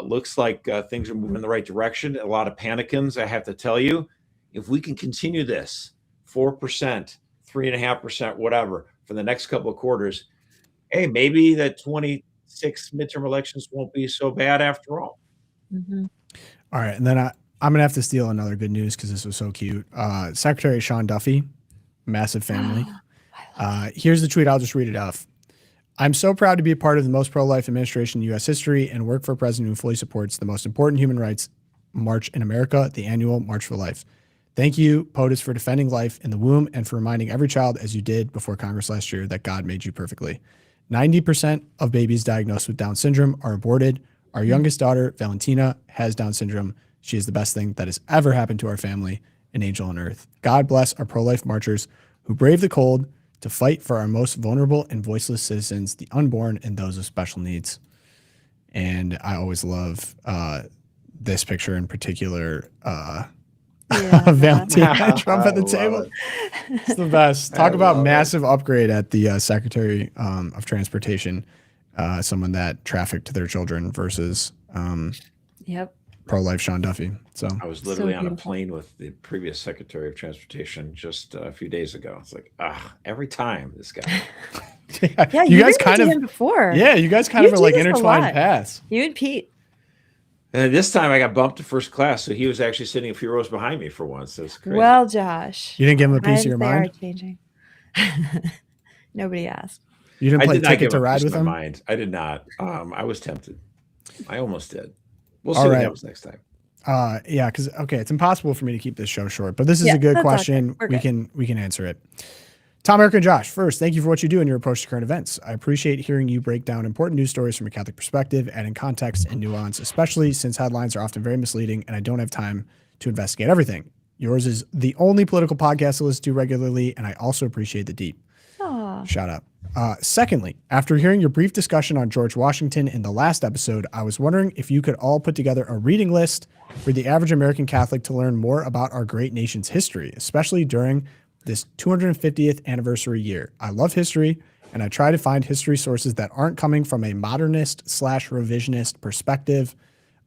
looks like things are moving in the right direction. A lot of panicins, I have to tell you. If we can continue this 4%, 3.5%, whatever, for the next couple of quarters, hey, maybe the 26 midterm elections won't be so bad after all. Mm-hmm. All right. And then I'm going to have to steal another good news because this was so cute. Secretary Sean Duffy, massive family. Here's the tweet. I'll just read it off. I'm so proud to be a part of the most pro-life administration in U.S. history and work for a president who fully supports the most important human rights march in America, the annual March for Life. Thank you, POTUS, for defending life in the womb and for reminding every child, as you did before Congress last year, that God made you perfectly. 90% of babies diagnosed with Down syndrome are aborted. Our youngest daughter, Valentina, has Down syndrome. She is the best thing that has ever happened to our family, an angel on earth. God bless our pro-life marchers who brave the cold to fight for our most vulnerable and voiceless citizens, the unborn and those with special needs. And I always love this picture in particular. Valentina Trump at the table. It's the best. Talk about massive upgrade at the Secretary of Transportation. Someone that trafficked their children versus pro-life Sean Duffy. So I was literally on a plane with the previous Secretary of Transportation just a few days ago. It's like, every time this guy. Yeah, you guys kind of before. Yeah, you guys kind of are like intertwined paths. You and Pete. And this time I got bumped to first class, so he was actually sitting a few rows behind me for once. That's crazy. Well, Josh, you didn't give him a piece of your mind. Changing. Nobody asked. You didn't play Ticket to Ride with him? Mind. I did not. I was tempted. I almost did. We'll see what happens next time. Yeah, because it's impossible for me to keep this show short, but this is a good question. We can answer it. Tom, Eric, and Josh, first, thank you for what you do in your approach to current events. I appreciate hearing you break down important news stories from a Catholic perspective, adding context and nuance, especially since headlines are often very misleading and I don't have time to investigate everything. Yours is the only political podcast I listen to regularly, and I also appreciate the deep. Aww. Shout out. Secondly, after hearing your brief discussion on George Washington in the last episode, I was wondering if you could all put together a reading list for the average American Catholic to learn more about our great nation's history, especially during this 250th anniversary year. I love history, and I try to find history sources that aren't coming from a modernist/revisionist perspective.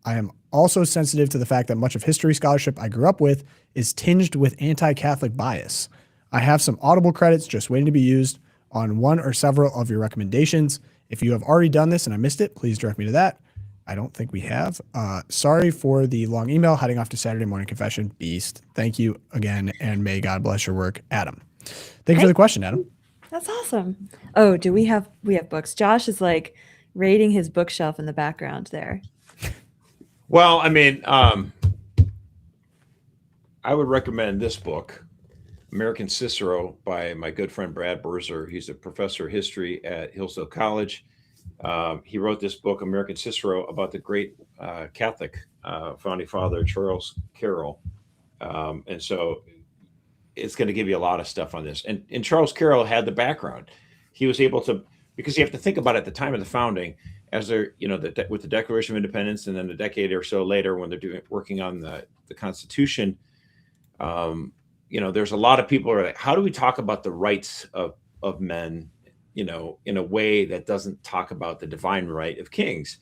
I am also sensitive to the fact that much of history scholarship I grew up with is tinged with anti-Catholic bias. I have some Audible credits just waiting to be used on one or several of your recommendations. If you have already done this and I missed it, please direct me to that. I don't think we have. Sorry for the long email, heading off to Saturday morning confession. Beast. Thank you again, and may God bless your work, Adam. Thank you for the question, Adam. That's awesome. Oh, do we have books? Josh is like raiding his bookshelf in the background there. Well, I mean, I would recommend this book, American Cicero, by my good friend Brad Berzer. He's a professor of history at Hillsdale College. He wrote this book, American Cicero, about the great Catholic founding father, Charles Carroll. And so it's going to give you a lot of stuff on this. And Charles Carroll had the background. He was able to, because you have to think about it, at the time of the founding, as they're, with the Declaration of Independence, and then a decade or so later when they're working on the Constitution, there's a lot of people who are like, how do we talk about the rights of men, in a way that doesn't talk about the divine right of kings?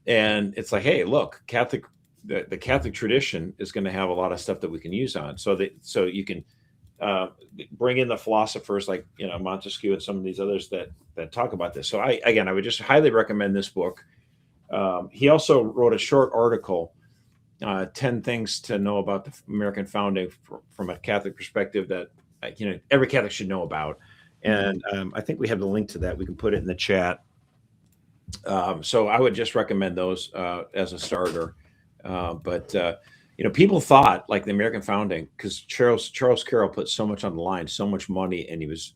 And it's like, hey, look, the Catholic tradition is going to have a lot of stuff that we can use on. So you can bring in the philosophers like, Montesquieu and some of these others that talk about this. So I would just highly recommend this book. He also wrote a short article, 10 things to know about the American founding from a Catholic perspective that, every Catholic should know about. And I think we have the link to that. We can put it in the chat. So I would just recommend those as a starter. But people thought like the American founding, because Charles Carroll put so much on the line, so much money, and he was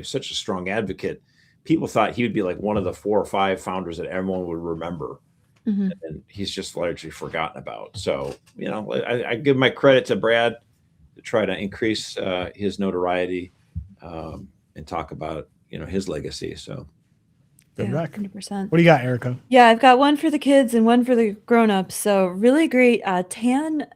such a strong advocate. People thought he would be like one of the 4 or 5 founders that everyone would remember, and he's just largely forgotten about. So I give my credit to Brad to try to increase his notoriety and talk about his legacy. So. Good rec. 100%. What do you got, Erica? Yeah, I've got one for the kids and one for the grown-ups. So really great. Tan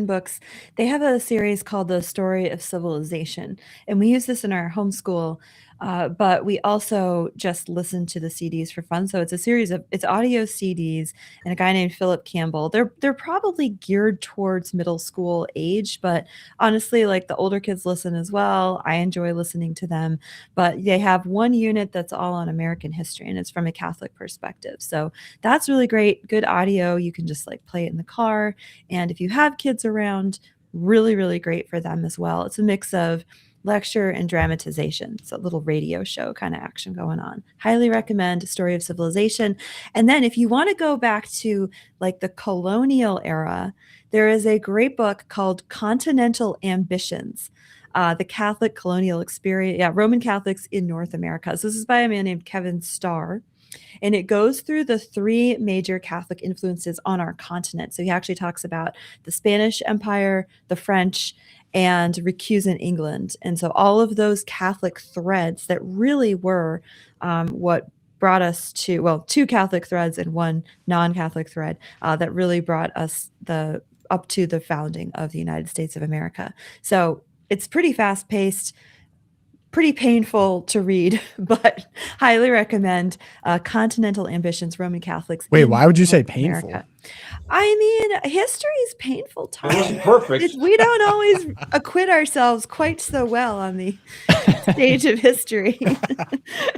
Books. They have a series called The Story of Civilization, and we use this in our homeschool. But we also just listen to the CDs for fun. So it's a series of audio CDs, and a guy named Philip Campbell. They're probably geared towards middle school age, but honestly, like the older kids listen as well. I enjoy listening to them. But they have one unit that's all on American history, and it's from a Catholic perspective. So that's really great. Good audio. You can just like play it in the car, and if you have kids around, really, really great for them as well. It's a mix of lecture and dramatization. It's a little radio show kind of action going on. Highly recommend Story of Civilization. And then if you want to go back to like the colonial era, there is a great book called Continental Ambitions, the Catholic Colonial Experience, Roman Catholics in North America. So this is by a man named Kevin Starr. And it goes through the 3 major Catholic influences on our continent. So he actually talks about the Spanish Empire, the French, and recusant England. And so all of those Catholic threads that really were what brought us to, 2 Catholic threads and 1 non-Catholic thread that really brought us up to the founding of the United States of America. So it's pretty fast-paced, pretty painful to read, but highly recommend Continental Ambitions, Roman Catholics. Wait, why would you say painful? America. I mean, history is painful time. Perfect. We don't always acquit ourselves quite so well on the stage of history.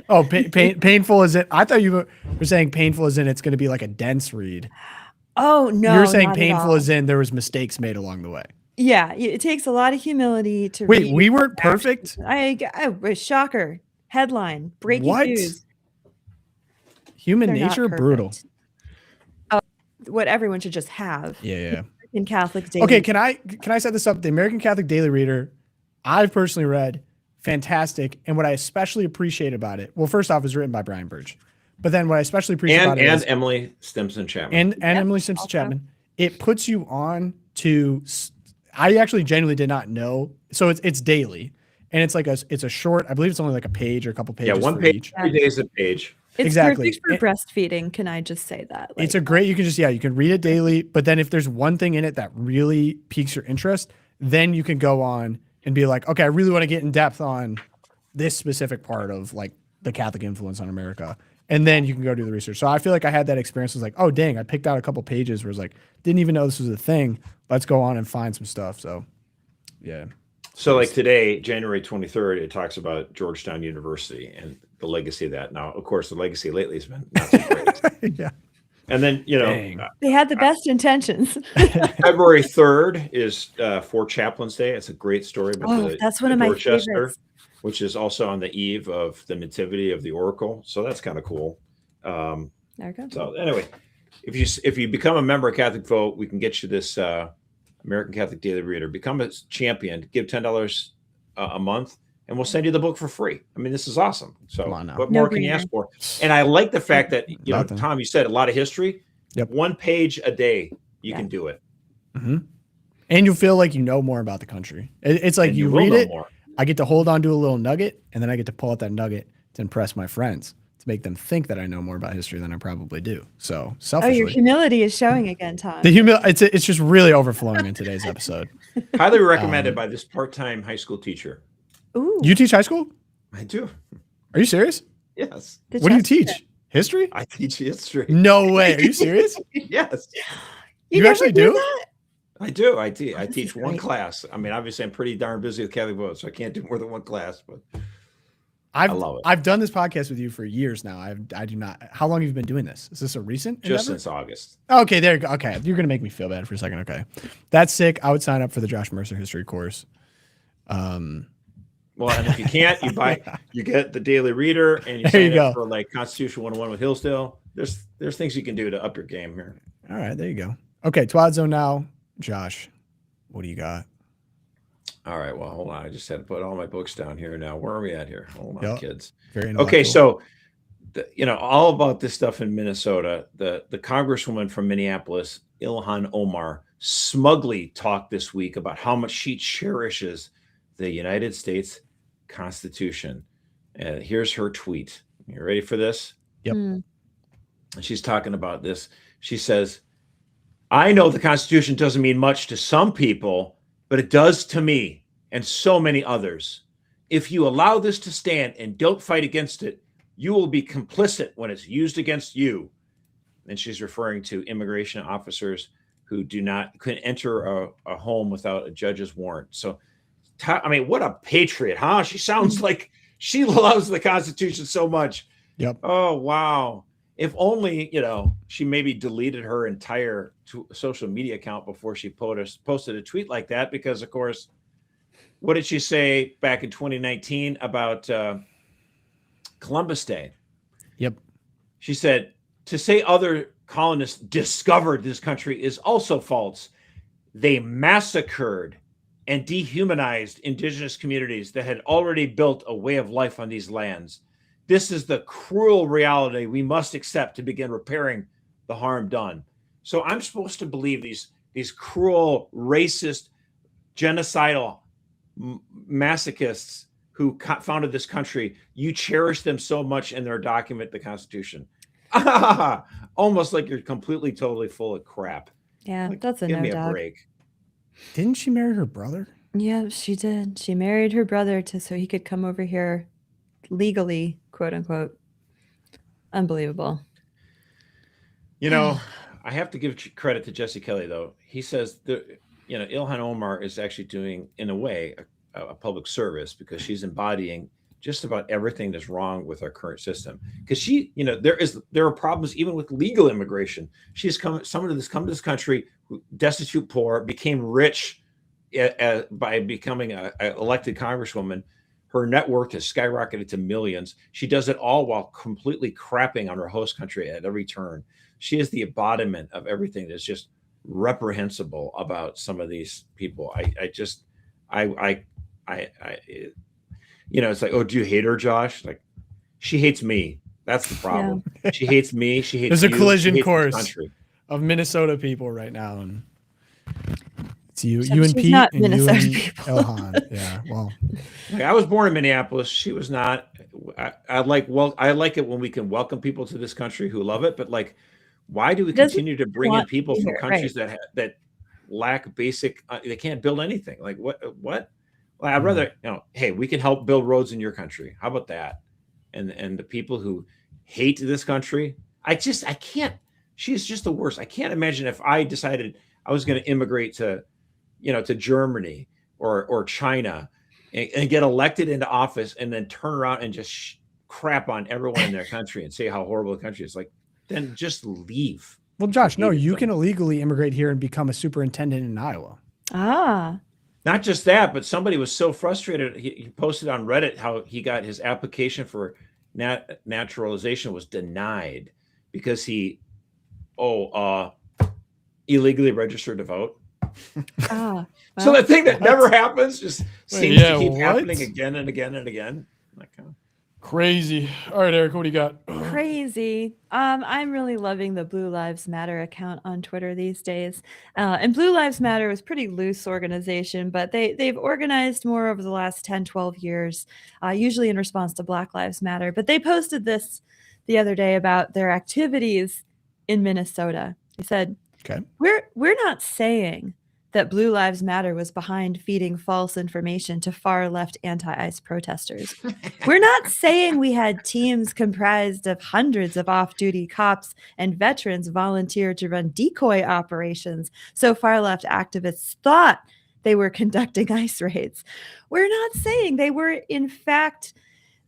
Oh, painful is it? I thought you were saying painful as in it's going to be like a dense read. Oh, no. You're saying painful as in there was mistakes made along the way. Yeah, it takes a lot of humility to read. Wait, we weren't perfect? Shocker. Headline. Breaking news. Human nature, brutal. What everyone should just have. Yeah. In Catholic Daily. Okay, can I set this up? The American Catholic Daily Reader, I've personally read, fantastic. And what I especially appreciate about it, well, first off, it was written by Brian Birch. But then what I especially appreciate about it is Emily Stimson Chapman. And Emily Stimson Chapman. It puts you on to, I actually genuinely did not know. So it's daily. And it's like it's a short, I believe it's only like a page or a couple pages. Yeah, one page, each. 3 days a page. It's exactly perfect for breastfeeding. Can I just say that? It's a great, you can read it daily, but then if there's one thing in it that really piques your interest, then you can go on and be like, okay, I really want to get in depth on this specific part of like the Catholic influence on America. And then you can go do the research. So I feel like I had that experience. It was like, oh, dang, I picked out a couple pages where it's like, didn't even know this was a thing. Let's go on and find some stuff. So, yeah. So like today, January 23rd, it talks about Georgetown University and the legacy of that. Now, of course, the legacy lately has been not so great. Yeah. And then, they had the best intentions. February 3rd is for Chaplain's Day. It's a great story. That's one of my favorites. Which is also on the eve of the nativity of the Oracle. So that's kind of cool. There you go. So anyway, if you become a member of Catholic Vote, we can get you this American Catholic Daily Reader. Become a champion. Give $10 a month, and we'll send you the book for free. I mean, this is awesome. So what more can you ask for? And I like the fact that, Tom, you said a lot of history. Yep. 1 page a day, you can do it. Mm-hmm. And you feel like you know more about the country. It's like you read it. More. I get to hold on to a little nugget, and then I get to pull out that nugget to impress my friends. to make them think that I know more about history than I probably do. So selfishly. Oh, your humility is showing again, Todd. It's just really overflowing in today's episode. Highly recommended by this part-time high school teacher. Ooh. You teach high school? I do. Are you serious? Yes. What do you teach? History? I teach history. No way. Are you serious? Yes. You actually do? That? I do. I teach one class. I mean, obviously, I'm pretty darn busy with Catholic votes, so I can't do more than one class. But I love it. I've done this podcast with you for years now. I do not. How long have you been doing this? Is this a recent? Just since August. Okay, there you go. Okay, you're gonna make me feel bad for a second. Okay, that's sick. I would sign up for the Josh Mercer history course. Well, and if you can't, you get the Daily Reader, and you sign up for like Constitution 101 with Hillsdale. There's things you can do to up your game here. All right, there you go. Okay, Twilight Zone now. Josh, what do you got? All right, well, hold on. I just had to put all my books down here now. Where are we at here? Hold on, kids. Very okay, so all about this stuff in Minnesota. The congresswoman from Minneapolis, Ilhan Omar, smugly talked this week about how much she cherishes the United States Constitution. And here's her tweet. You ready for this? Yep. And she's talking about this. She says, I know the Constitution doesn't mean much to some people, but it does to me and so many others. If you allow this to stand and don't fight against it, you will be complicit when it's used against you. And she's referring to immigration officers who couldn't enter a home without a judge's warrant. So, I mean, what a patriot, huh? She sounds like she loves the Constitution so much. Yep. Oh, wow. If only, she maybe deleted her entire social media account before she posted a tweet like that, because, of course, what did she say back in 2019 about Columbus Day? Yep. She said, to say other colonists discovered this country is also false. They massacred and dehumanized indigenous communities that had already built a way of life on these lands. This is the cruel reality we must accept to begin repairing the harm done. So I'm supposed to believe these cruel, racist, genocidal masochists who founded this country, you cherish them so much in their document, the Constitution. Almost like you're completely, totally full of crap. Yeah, like, that's a give no me dog. a break. Didn't she marry her brother? Yeah, she did. She married her brother so he could come over here legally, quote unquote. Unbelievable. I have to give credit to Jesse Kelly, though. He says Ilhan Omar is actually doing, in a way, a public service, because she's embodying just about everything that's wrong with our current system. Because there are problems even with legal immigration. Someone who's come to this country, destitute, poor, became rich by becoming an elected congresswoman. Her net worth has skyrocketed to millions. She does it all while completely crapping on her host country at every turn. She is the embodiment of everything that's just reprehensible about some of these people. It's like, oh, do you hate her, Josh? Like, she hates me. That's the problem. Yeah. She hates me. She hates There's you. a collision course of Minnesota people right now, and it's you and Pete not and Minnesota you and people. Ilhan. Yeah, well, I was born in Minneapolis. She was not. I like it when we can welcome people to this country who love it, but like, why do we continue to bring in people from countries that lack basic? They can't build anything. Like what? Well, I'd rather hey, we can help build roads in your country. How about that? And the people who hate this country, I can't. She's just the worst. I can't imagine if I decided I was going to immigrate to Germany or China and get elected into office and then turn around and just crap on everyone in their country and say how horrible the country is. Like, then just leave. Well, Josh, no, you can illegally immigrate here and become a superintendent in Iowa. Not just that, but somebody was so frustrated. He posted on Reddit how he got his application for naturalization was denied because he illegally registered to vote. Well, so the thing that never happens just seems to keep happening again and again and again. Like, crazy. All right, Eric, what do you got? Crazy. I'm really loving the Blue Lives Matter account on Twitter these days. And Blue Lives Matter was a pretty loose organization, but they've organized more over the last 10, 12 years, usually in response to Black Lives Matter. But they posted this the other day about their activities in Minnesota. He said, okay, we're not saying that Blue Lives Matter was behind feeding false information to far-left anti-ICE protesters. We're not saying we had teams comprised of hundreds of off-duty cops and veterans volunteer to run decoy operations so far-left activists thought they were conducting ICE raids. We're not saying they were, in fact,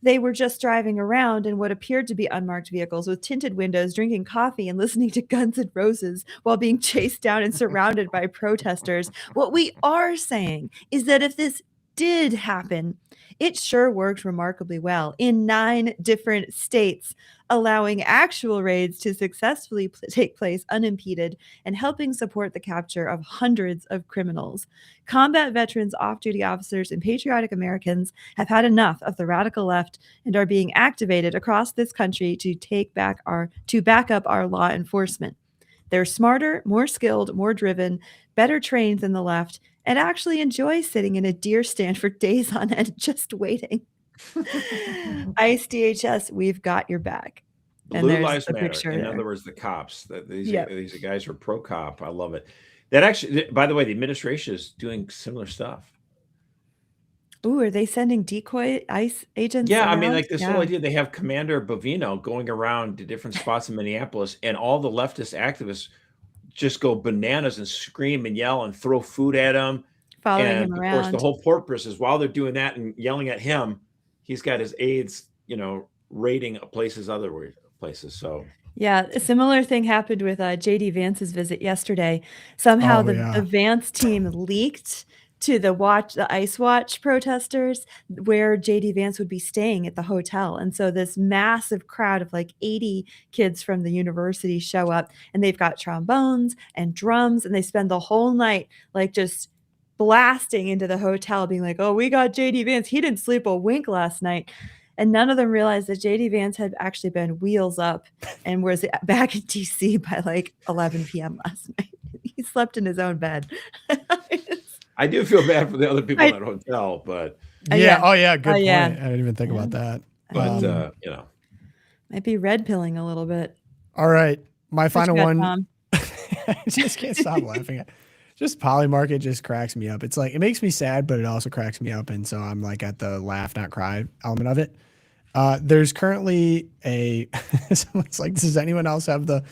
they were just driving around in what appeared to be unmarked vehicles with tinted windows, drinking coffee and listening to Guns N' Roses while being chased down and surrounded by protesters. What we are saying is that if this did happen, it sure worked remarkably well in 9 different states, allowing actual raids to successfully take place unimpeded and helping support the capture of hundreds of criminals. Combat veterans, off-duty officers, and patriotic Americans have had enough of the radical left and are being activated across this country to back up our law enforcement. They're smarter, more skilled, more driven, better trained than the left, and actually enjoy sitting in a deer stand for days on end just waiting. ICE DHS, we've got your back. Blue Lives Matter. In other words, the cops. These guys are pro-cop. I love it. That actually, by the way, the administration is doing similar stuff. Ooh, are they sending decoy ICE agents? Yeah, around? I mean, like this whole idea, they have Commander Bovino going around to different spots in Minneapolis, and all the leftist activists just go bananas and scream and yell and throw food at him. Following and him of around. course, the whole purpose is while they're doing that and yelling at him, he's got his aides, raiding places, other places. So yeah, a similar thing happened with JD Vance's visit yesterday. Somehow the Vance team leaked to the ICE Watch protesters where JD Vance would be staying at the hotel. And so this massive crowd of like 80 kids from the university show up, and they've got trombones and drums, and they spend the whole night like just blasting into the hotel being like, oh, we got JD Vance. He didn't sleep a wink last night. And none of them realized that JD Vance had actually been wheels up and was back in DC by like 11 p.m. last night. He slept in his own bed. I do feel bad for the other people in that hotel, but yeah. Oh yeah. Good point. I didn't even think about that. But might be red pilling a little bit. All right. My final one. I just can't stop laughing at. Just Polymarket just cracks me up. It's like, it makes me sad, but it also cracks me up. And so I'm like at the laugh, not cry element of it. There's currently someone's like, does anyone else have the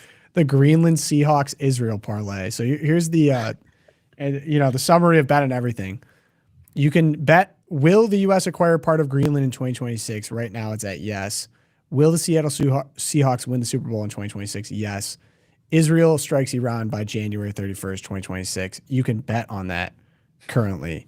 Greenland Seahawks Israel parlay? So here's the, the summary of bet and everything. You can bet, will the U.S. acquire part of Greenland in 2026? Right now it's at yes. Will the Seattle Seahawks win the Super Bowl in 2026? Yes. Israel strikes Iran by January 31st, 2026. You can bet on that currently.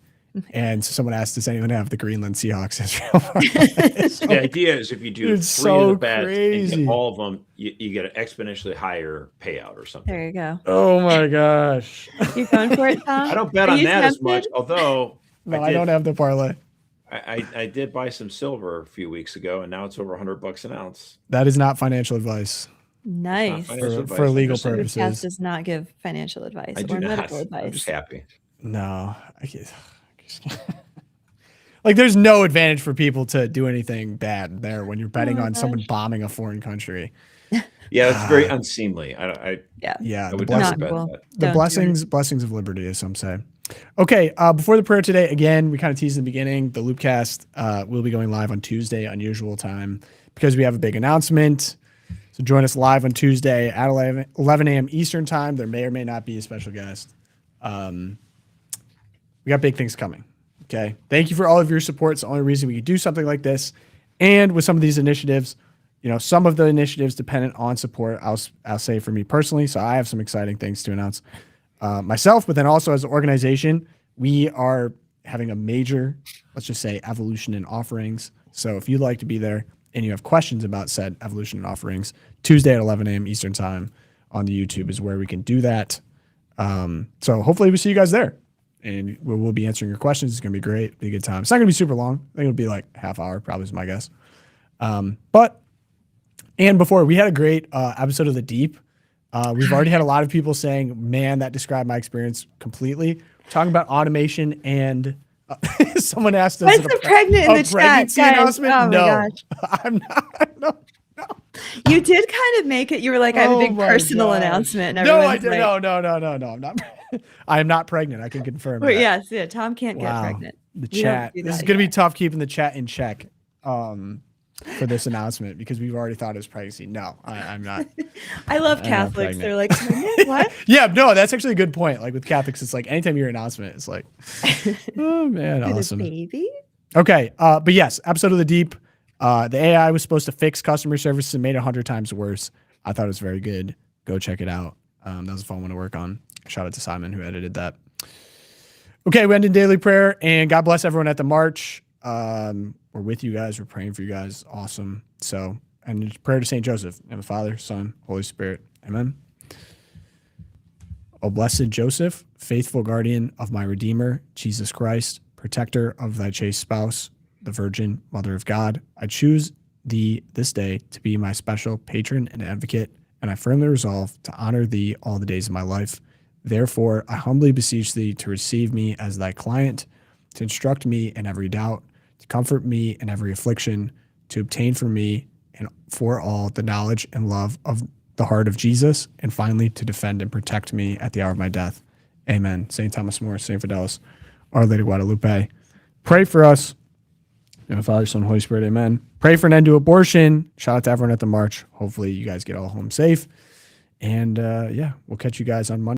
And someone asked, does anyone have the Greenland Seahawks Israel? The idea is if you do 3 of the bets and get all of them, you get an exponentially higher payout or something. There you go. Oh my gosh. You going for it, Tom? I don't bet on that as much, although I don't have the parlay. I did buy some silver a few weeks ago, and now it's over $100 an ounce. That is not financial advice. Nice. For legal purposes. LOOPcast does not give financial advice or medical advice. I'm just happy. No. I can't. Like, there's no advantage for people to do anything bad there when you're betting on someone bombing a foreign country. Yeah, it's very unseemly. Yeah. I would never bet cool. that. The blessings of liberty, as some say. Okay, before the prayer today, again, we kind of teased in the beginning, the LOOPcast will be going live on Tuesday, unusual time, because we have a big announcement. So join us live on Tuesday at 11 a.m. Eastern time. There may or may not be a special guest. We got big things coming. Okay. Thank you for all of your support. It's the only reason we could do something like this. And with some of these initiatives, some of the initiatives dependent on support, I'll say for me personally. So I have some exciting things to announce myself, but then also as an organization, we are having a major, let's just say, evolution in offerings. So if you'd like to be there and you have questions about said evolution in offerings, Tuesday at 11 a.m. Eastern time on the YouTube is where we can do that. So hopefully we see you guys there. And we'll be answering your questions. It's going to be great. It'll be a good time. It's not going to be super long. I think it'll be like half hour, probably is my guess. And before, we had a great episode of The Deep. We've already had a lot of people saying, man, that described my experience completely. We're talking about automation and someone asked us. What's the pregnant in the chat, guys? Announcement? Oh my no, gosh. I'm not. No. You did kind of make it. You were like, I have a big personal announcement. And no, I did. Like, no. I'm not. I am not pregnant. I can confirm. Well, yes, yeah. Tom can't get pregnant. The chat. This is going to be tough keeping the chat in check for this announcement because we've already thought it was pregnancy. No, I'm not. I love Catholics. They're like, what? Yeah, no, that's actually a good point. Like with Catholics, it's like anytime you hear an announcement, it's like, oh man, awesome. Baby. Okay, but yes, episode of The Deep. The AI was supposed to fix customer service and made it 100 times worse. I thought it was very good. Go check it out. That was a fun one to work on. Shout out to Simon who edited that. Okay, we end in daily prayer, and God bless everyone at the march. We're with you guys. We're praying for you guys. Awesome. So, and prayer to St. Joseph, and the Father, Son, Holy Spirit. Amen. O blessed Joseph, faithful guardian of my Redeemer, Jesus Christ, protector of thy chaste spouse, the Virgin Mother of God, I choose thee this day to be my special patron and advocate, and I firmly resolve to honor thee all the days of my life. Therefore, I humbly beseech thee to receive me as thy client, to instruct me in every doubt, to comfort me in every affliction, to obtain for me and for all the knowledge and love of the heart of Jesus, and finally to defend and protect me at the hour of my death. Amen. St. Thomas More, St. Fidelis, Our Lady of Guadalupe. Pray for us. In the Father, Son, Holy Spirit. Amen. Pray for an end to abortion. Shout out to everyone at the march. Hopefully you guys get all home safe. And yeah, we'll catch you guys on Monday.